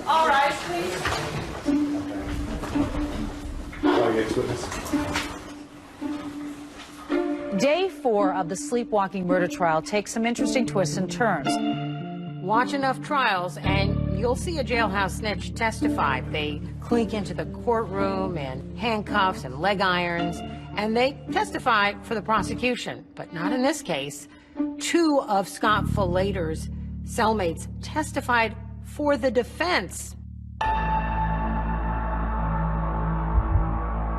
All right, please. Day 4 of the sleepwalking murder trial takes some interesting twists and turns. Watch enough trials and you'll see a jailhouse snitch testify. They clink into the courtroom in handcuffs and leg irons, and they testify for the prosecution, but not in this case. 2 of Scott Falater's cellmates testified for the defense.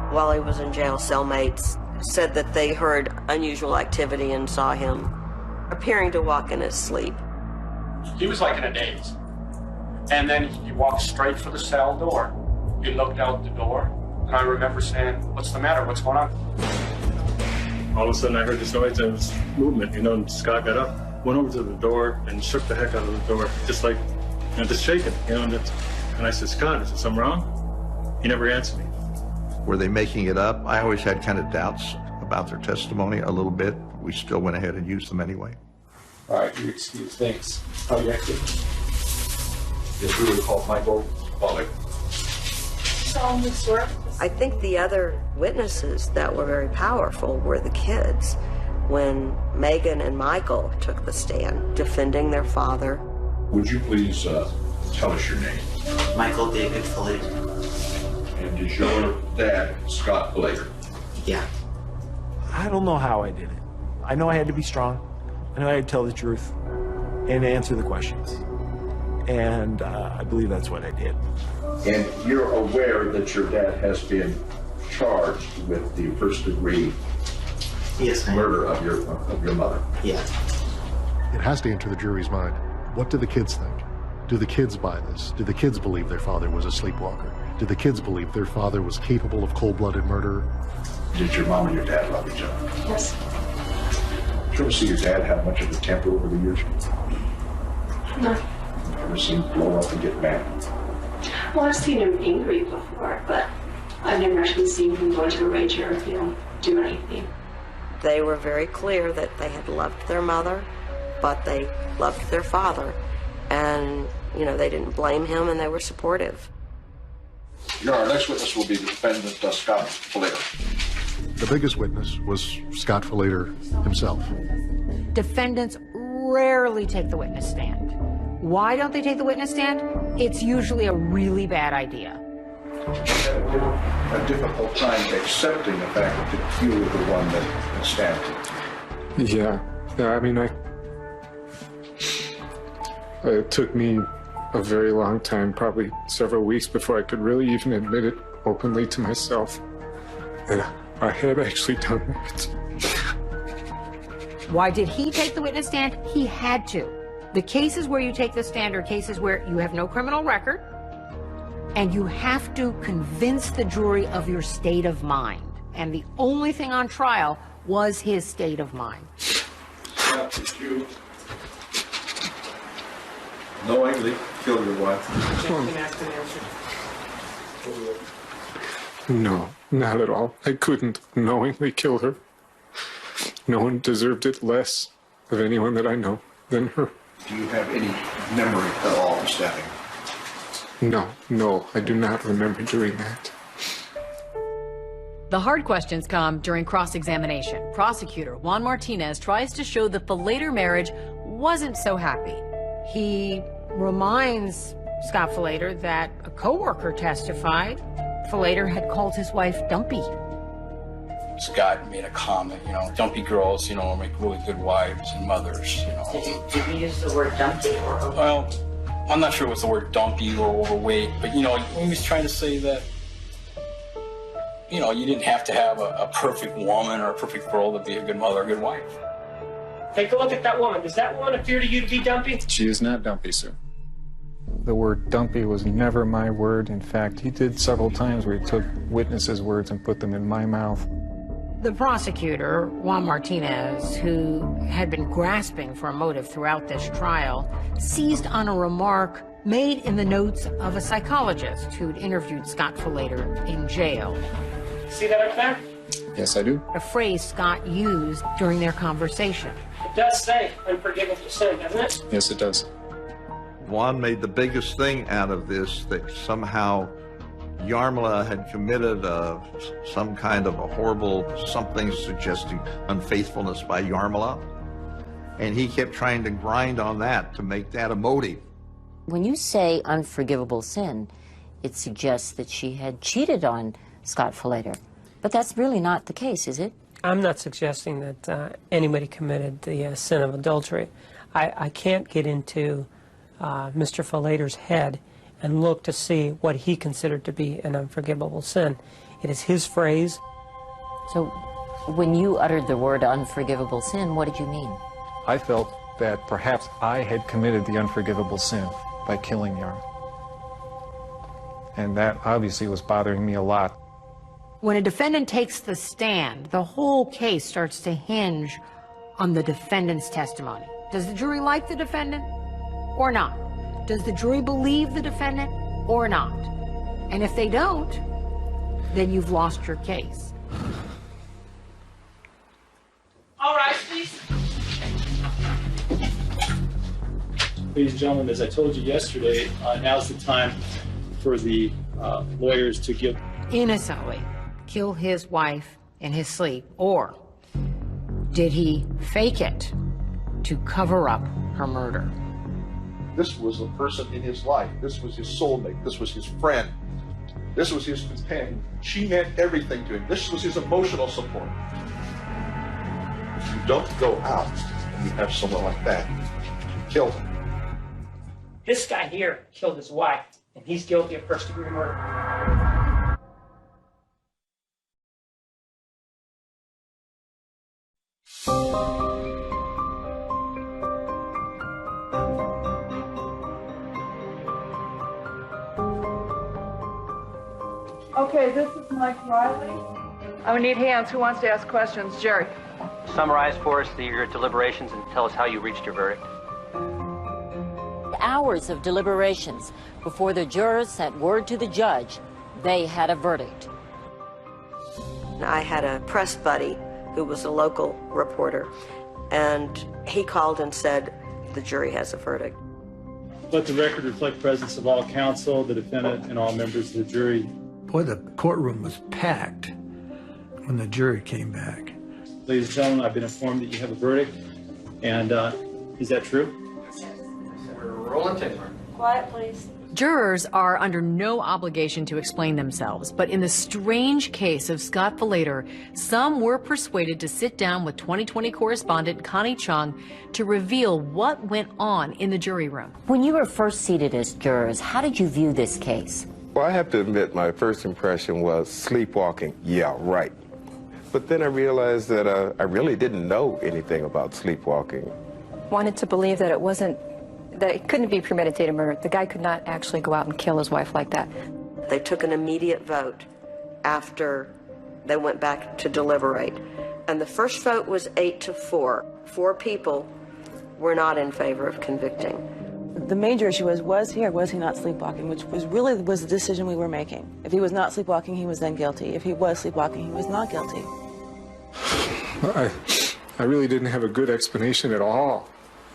While he was in jail, cellmates said that they heard unusual activity and saw him appearing to walk in his sleep. He was like in a daze. And then he walked straight for the cell door. He looked out the door, and I remember saying, "What's the matter? What's going on?" All of a sudden I heard this noise and it was movement, and Scott got up, went over to the door and shook the heck out of the door, just like, just shaking, and I said, "Scott, is there something wrong?" He never answered me. Were they making it up? I always had kind of doubts about their testimony a little bit. We still went ahead and used them anyway. All right, you excuse. Thanks. How you acting? Yes, we were called Michael Butler. I think the other witnesses that were very powerful were the kids. When Megan and Michael took the stand defending their father. Would you please tell us your name? Michael David Falater. And is your dad Scott Falater? Yeah. I don't know how I did it. I know I had to be strong. I know I had to tell the truth and answer the questions. And I believe that's what I did. And you're aware that your dad has been charged with the first-degree murder of your mother? Yeah. It has to enter the jury's mind. What do the kids think? Do the kids buy this? Do the kids believe their father was a sleepwalker? Do the kids believe their father was capable of cold-blooded murder? Did your mom and your dad love each other? Yes. Did you ever see your dad have much of a temper over the years? No. Ever seen him blow up and get mad? Well, I've seen him angry before, but I've never actually seen him go into a rage or, do anything. They were very clear that they had loved their mother, but they loved their father. And, they didn't blame him and they were supportive. Our next witness will be the defendant, Scott Falater. The biggest witness was Scott Falater himself. Defendants rarely take the witness stand. Why don't they take the witness stand? It's usually a really bad idea. A difficult time accepting the fact that you were the one that stabbed him. Yeah, I mean, it took me a very long time, probably several weeks, before I could really even admit it openly to myself that I had actually done that. Why did he take the witness stand? He had to. The cases where you take the stand are cases where you have no criminal record and you have to convince the jury of your state of mind. And the only thing on trial was his state of mind. Did you knowingly kill your wife? No, not at all. I couldn't knowingly kill her. No one deserved it less of anyone that I know than her. Do you have any memory at all of stabbing? No, I do not remember doing that. The hard questions come during cross-examination. Prosecutor Juan Martinez tries to show the Falater marriage wasn't so happy. He reminds Scott Falater that a coworker testified Falater had called his wife dumpy. Scott made a comment, you know, dumpy girls, you know, make really good wives and mothers, you know. Did he use the word dumpy or? Well, I'm not sure it was the word dumpy or overweight, but, you know, he was trying to say that, you know, you didn't have to have a perfect woman or a perfect girl to be a good mother or a good wife. Take a look at that woman. Does that woman appear to you to be dumpy? She is not dumpy, sir. The word dumpy was never my word. In fact, he did several times where he took witnesses' words and put them in my mouth. The prosecutor, Juan Martinez, who had been grasping for a motive throughout this trial, seized on a remark made in the notes of a psychologist who'd interviewed Scott Filleder in jail. See that up there? Yes, I do. A phrase Scott used during their conversation. It does say unforgivable sin, doesn't it? Yes, it does. Juan made the biggest thing out of this, that somehow Yarmila had committed some kind of a horrible something suggesting unfaithfulness by Yarmila. And he kept trying to grind on that to make that a motive. When you say unforgivable sin, it suggests that she had cheated on Scott Filleder. But that's really not the case, is it? I'm not suggesting that anybody committed the sin of adultery. I can't get into Mr. Filleder's head and look to see what he considered to be an unforgivable sin. It is his phrase. So when you uttered the word unforgivable sin, what did you mean? I felt that perhaps I had committed the unforgivable sin by killing Yarm. And that obviously was bothering me a lot. When a defendant takes the stand, the whole case starts to hinge on the defendant's testimony. Does the jury like the defendant or not? Does the jury believe the defendant or not? And if they don't, then you've lost your case. All right, please. Ladies and gentlemen, as I told you yesterday, now's the time for the lawyers to give Innocently kill his wife in his sleep, or did he fake it to cover up her murder? This was the person in his life. This was his soulmate. This was his friend. This was his companion. She meant everything to him. This was his emotional support. If you don't go out and you have someone like that, you kill him. This guy here killed his wife, and he's guilty of first-degree murder. Okay, this is Mike Riley. I would need hands. Who wants to ask questions? Jerry. Summarize for us your deliberations and tell us how you reached your verdict. Hours of deliberations before the jurors sent word to the judge they had a verdict. I had a press buddy who was a local reporter, and he called and said, the jury has a verdict. Let the record reflect presence of all counsel, the defendant, and all members of the jury. Boy, the courtroom was packed when the jury came back. Ladies and gentlemen, I've been informed that you have a verdict, and is that true? We're rolling tape. Quiet, please. Jurors are under no obligation to explain themselves, but in the strange case of Scott Filleder, some were persuaded to sit down with 2020 correspondent Connie Chung to reveal what went on in the jury room. When you were first seated as jurors, how did you view this case? Well, I have to admit my first impression was sleepwalking. Yeah, right. But then I realized that I really didn't know anything about sleepwalking. Wanted to believe that that it couldn't be premeditated murder. The guy could not actually go out and kill his wife like that. They took an immediate vote after they went back to deliberate. And the first vote was 8-4. 4 people were not in favor of convicting. The major issue was he or was he not sleepwalking, which was the decision we were making. If he was not sleepwalking, he was then guilty. If he was sleepwalking, he was not guilty. I really didn't have a good explanation at all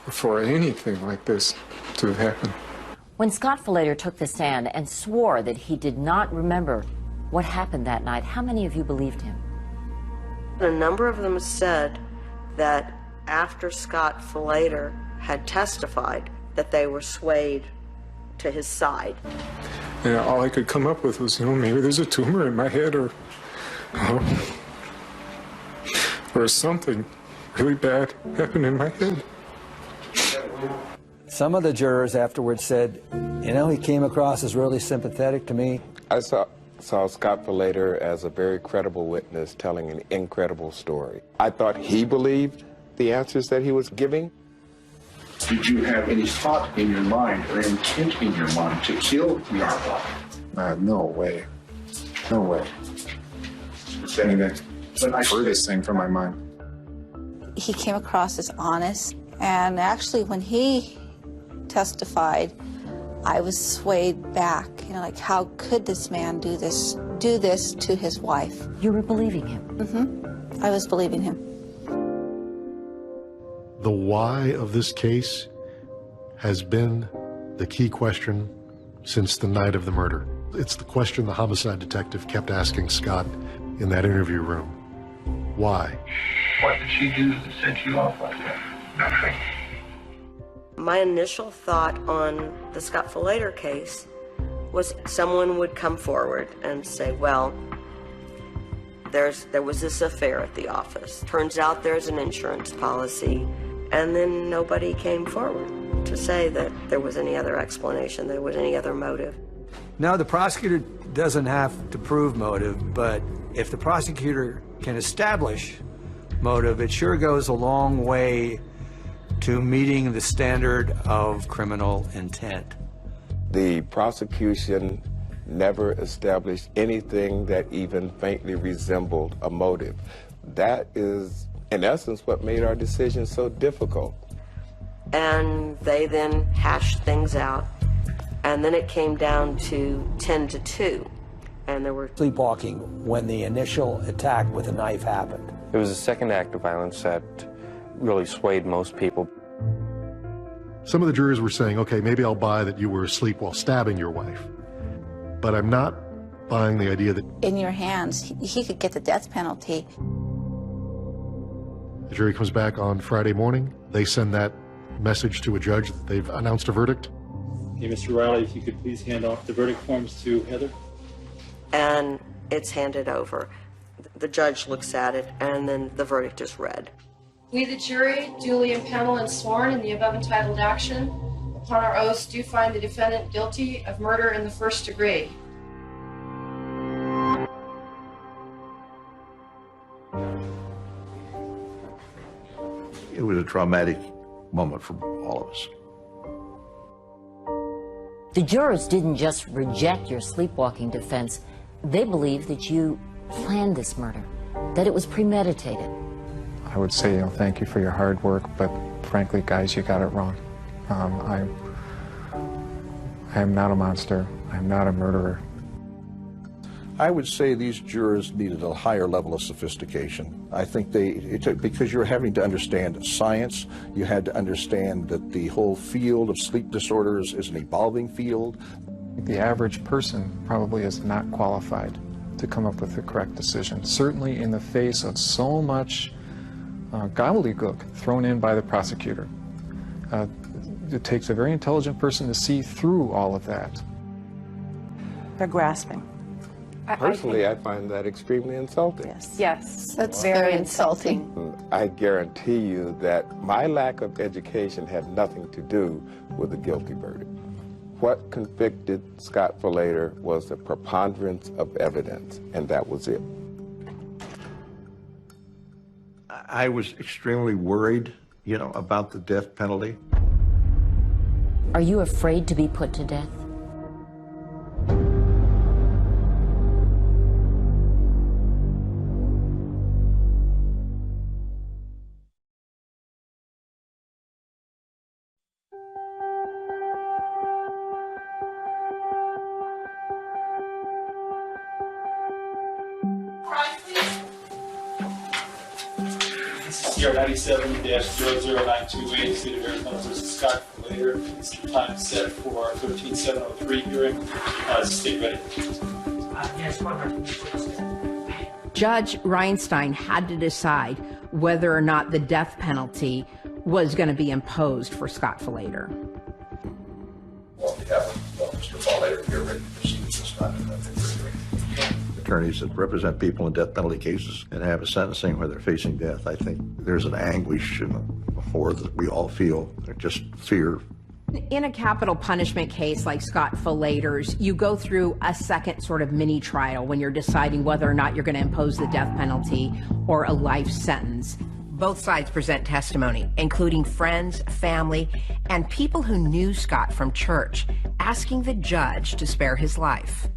for anything like this to have happened. When Scott Filleder took the stand and swore that he did not remember what happened that night, how many of you believed him? A number of them said that after Scott Filleder had testified, that they were swayed to his side. And all I could come up with was, maybe there's a tumor in my head, or or something really bad happened in my head. Some of the jurors afterwards said, you know, he came across as really sympathetic to me. I saw Scott Filleder as a very credible witness telling an incredible story. I thought he believed the answers that he was giving. Did you have any thought in your mind or intent in your mind to kill Yarmouth? No way. No way. Saying that the furthest thing from my mind. He came across as honest, and actually when he testified, I was swayed back. You know, like, how could this man do this to his wife? You were believing him? Mm-hmm. I was believing him. The why of this case has been the key question since the night of the murder. It's the question the homicide detective kept asking Scott in that interview room. Why? What did she do that set you off like that? Nothing. My initial thought on the Scott Filleder case was someone would come forward and say, well, there was this affair at the office. Turns out there's an insurance policy, and then nobody came forward to say that there was any other explanation, there was any other motive. No, the prosecutor doesn't have to prove motive, but if the prosecutor can establish motive, it sure goes a long way to meeting the standard of criminal intent. The prosecution never established anything that even faintly resembled a motive. That is, in essence, what made our decision so difficult. And they then hashed things out, and then it came down to 10-2, and there were sleepwalking when the initial attack with a knife happened. It was a second act of violence that really swayed most people. Some of the jurors were saying, okay, maybe I'll buy that you were asleep while stabbing your wife, but I'm not buying the idea that In your hands, he could get the death penalty. the jury comes back on Friday morning. They send that message to a judge that they've announced a verdict. Okay, Mr. Riley, if you could please hand off the verdict forms to Heather. and it's handed over. The judge looks at it, and then the verdict is read. We, the jury, duly impaneled and sworn in the above entitled action, upon our oaths do find the defendant guilty of murder in the first degree. It was a traumatic moment for all of us. The jurors didn't just reject your sleepwalking defense. They believed that you planned this murder, that it was premeditated. I would say, thank you for your hard work, but frankly, guys, you got it wrong. I am not a monster. I'm not a murderer. I would say these jurors needed a higher level of sophistication. I think because you're having to understand science, you had to understand that the whole field of sleep disorders is an evolving field. The average person probably is not qualified to come up with the correct decision, certainly in the face of so much gobbledygook thrown in by the prosecutor. It takes a very intelligent person to see through all of that. They're grasping. Personally, I find that extremely insulting. Yes. That's very insulting. I guarantee you that my lack of education had nothing to do with the guilty verdict. What convicted Scott Filleder was the preponderance of evidence, and that was it. I was extremely worried, about the death penalty. Are you afraid to be put to death? CR 97-00928, State of Arizona versus Scott Filleder. It's the time set for 13-703 hearing. State ready. Yes, Judge Reinstein had to decide whether or not the death penalty was going to be imposed for Scott Filleder. Well, we have Mr. Filleder here ready to proceed with this kind of hearing. attorneys that represent people in death penalty cases and have a sentencing where they're facing death. I think there's an anguish and a horror that we all feel, just fear. In a capital punishment case like Scott Falater's, you go through a second sort of mini trial when you're deciding whether or not you're going to impose the death penalty or a life sentence. Both sides present testimony, including friends, family, and people who knew Scott from church, asking the judge to spare his life.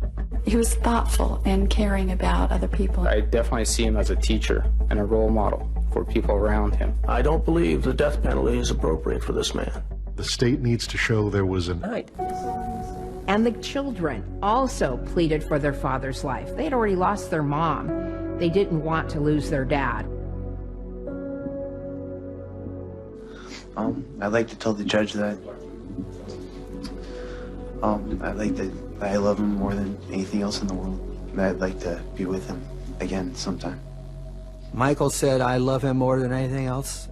He was thoughtful and caring about other people. I definitely see him as a teacher and a role model for people around him. I don't believe the death penalty is appropriate for this man. The state needs to show there was an... And the children also pleaded for their father's life. They had already lost their mom. They didn't want to lose their dad. I'd like to tell the judge that I love him more than anything else in the world. And I'd like to be with him again sometime. Michael said, I love him more than anything else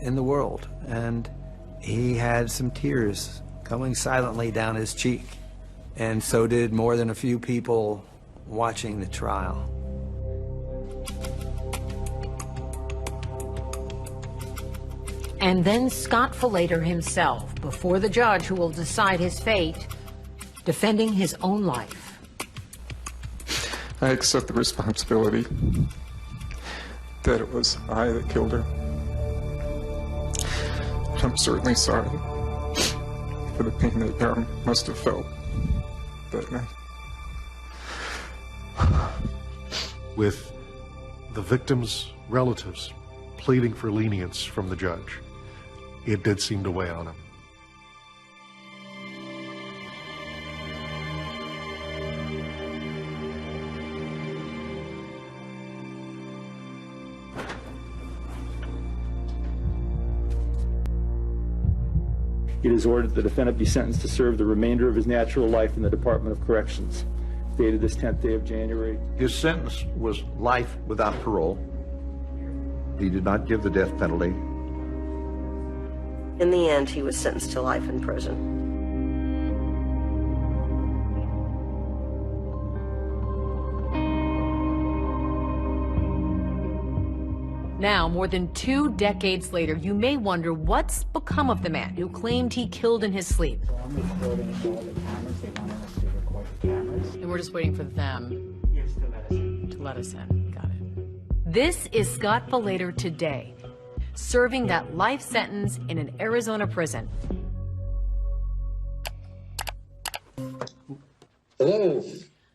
in the world. And he had some tears coming silently down his cheek. And so did more than a few people watching the trial. And then Scott Falater himself, before the judge who will decide his fate, defending his own life. I accept the responsibility that it was I that killed her. I'm certainly sorry for the pain that Aaron must have felt that night. With the victim's relatives pleading for lenience from the judge, it did seem to weigh on him. It is ordered the defendant be sentenced to serve the remainder of his natural life in the Department of Corrections. Dated this 10th day of January. His sentence was life without parole. He did not give the death penalty. In the end, he was sentenced to life in prison. Now, more than 2 decades later, you may wonder what's become of the man who claimed he killed in his sleep. And we're just waiting for them to let us in. Got it. This is Scott Falater today, serving that life sentence in an Arizona prison. Hello.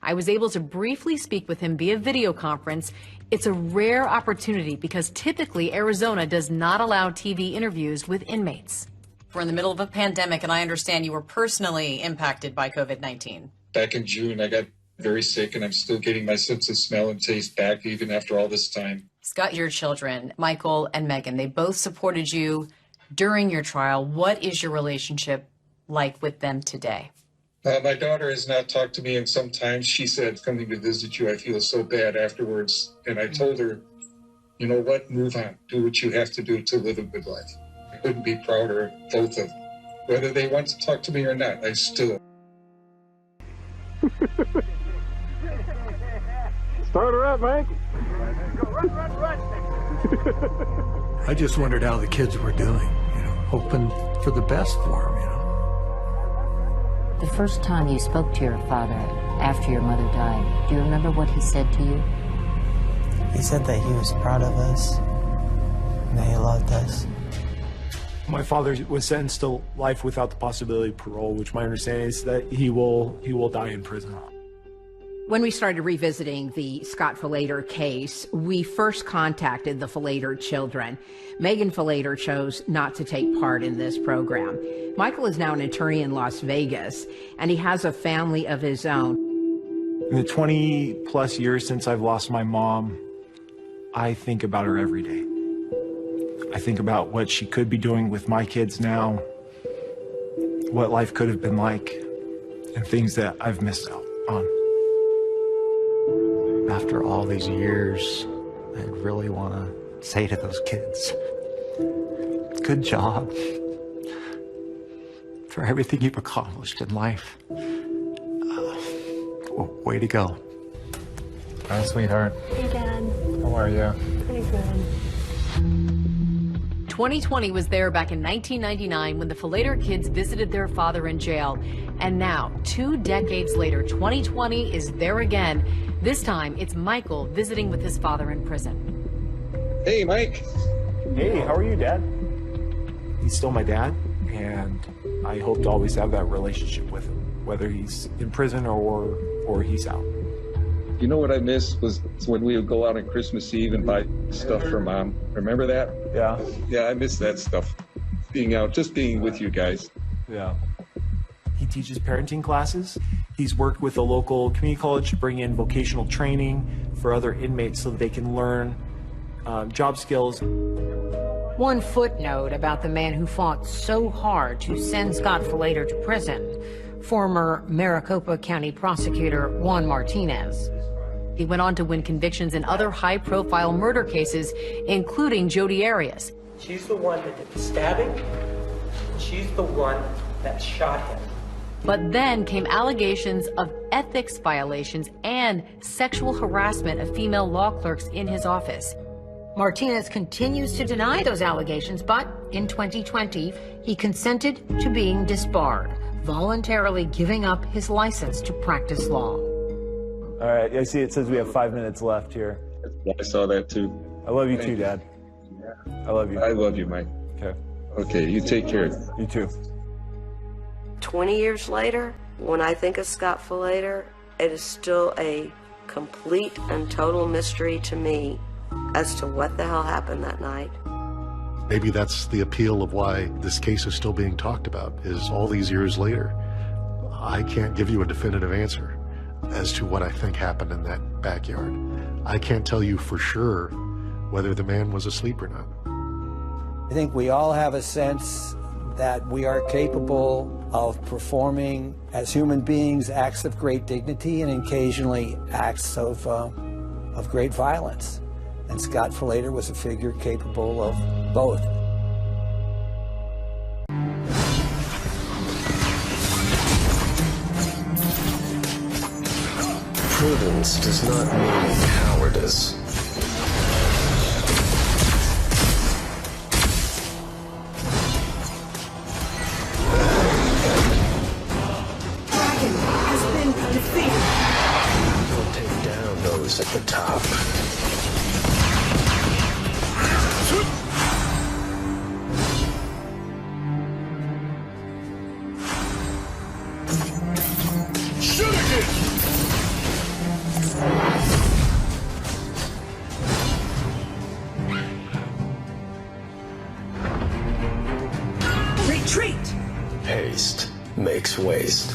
I was able to briefly speak with him via video conference. It's a rare opportunity because typically Arizona does not allow TV interviews with inmates. We're in the middle of a pandemic, and I understand you were personally impacted by COVID-19. Back in June, I got very sick, and I'm still getting my sense of smell and taste back even after all this time. Scott, your children, Michael and Megan, they both supported you during your trial. What is your relationship like with them today? My daughter has not talked to me in some time. She said, coming to visit you, I feel so bad afterwards. And I told her, you know what, move on. Do what you have to do to live a good life. I couldn't be prouder of both of them. Whether they want to talk to me or not, I still. Start her up, Mike. I just wondered how the kids were doing, hoping for the best for them, The first time you spoke to your father after your mother died, do you remember what he said to you? He said that he was proud of us and that he loved us. My father was sentenced to life without the possibility of parole, which my understanding is that he will die in prison. When we started revisiting the Scott Falater case, we first contacted the Falater children. Megan Falater chose not to take part in this program. Michael is now an attorney in Las Vegas, and he has a family of his own. In the 20-plus years since I've lost my mom, I think about her every day. I think about what she could be doing with my kids now, what life could have been like, and things that I've missed out on. After all these years, I really want to say to those kids, good job for everything you've accomplished in life. Way to go. Hi, sweetheart. Hey, Dad. How are you? Pretty good. 2020 was there back in 1999 when the Falater kids visited their father in jail. And now, 2 decades later, 2020 is there again. This time, it's Michael visiting with his father in prison. Hey, Mike. Hey, how are you, Dad? He's still my dad, and I hope to always have that relationship with him, whether he's in prison or he's out. You know what I miss was when we would go out on Christmas Eve and buy stuff for Mom. Remember that? Yeah. Yeah, I miss that stuff. Being out, just being with you guys. Yeah. He teaches parenting classes. He's worked with a local community college to bring in vocational training for other inmates so that they can learn job skills. One footnote about the man who fought so hard to send Scott Falater to prison, former Maricopa County prosecutor Juan Martinez. He went on to win convictions in other high-profile murder cases, including Jodi Arias. She's the one that did the stabbing. She's the one that shot him. But then came allegations of ethics violations and sexual harassment of female law clerks in his office. Martinez continues to deny those allegations, but in 2020, he consented to being disbarred, voluntarily giving up his license to practice law. All right, I see it says we have 5 minutes left here. I saw that too. I love you too, Dad. I love you. I love you, Mike. Okay. Okay, you take care. You too. 20 years later, when I think of Scott Falater, it is still a complete and total mystery to me as to what the hell happened that night. Maybe that's the appeal of why this case is still being talked about, is all these years later, I can't give you a definitive answer as to what I think happened in that backyard. I can't tell you for sure whether the man was asleep or not. I think we all have a sense that we are capable of performing as human beings acts of great dignity and occasionally acts of great violence. And Scott Falater was a figure capable of both. Prudence does not mean cowardice. Dragon has been defeated. Don't take down those at the top. Retreat! Haste makes waste.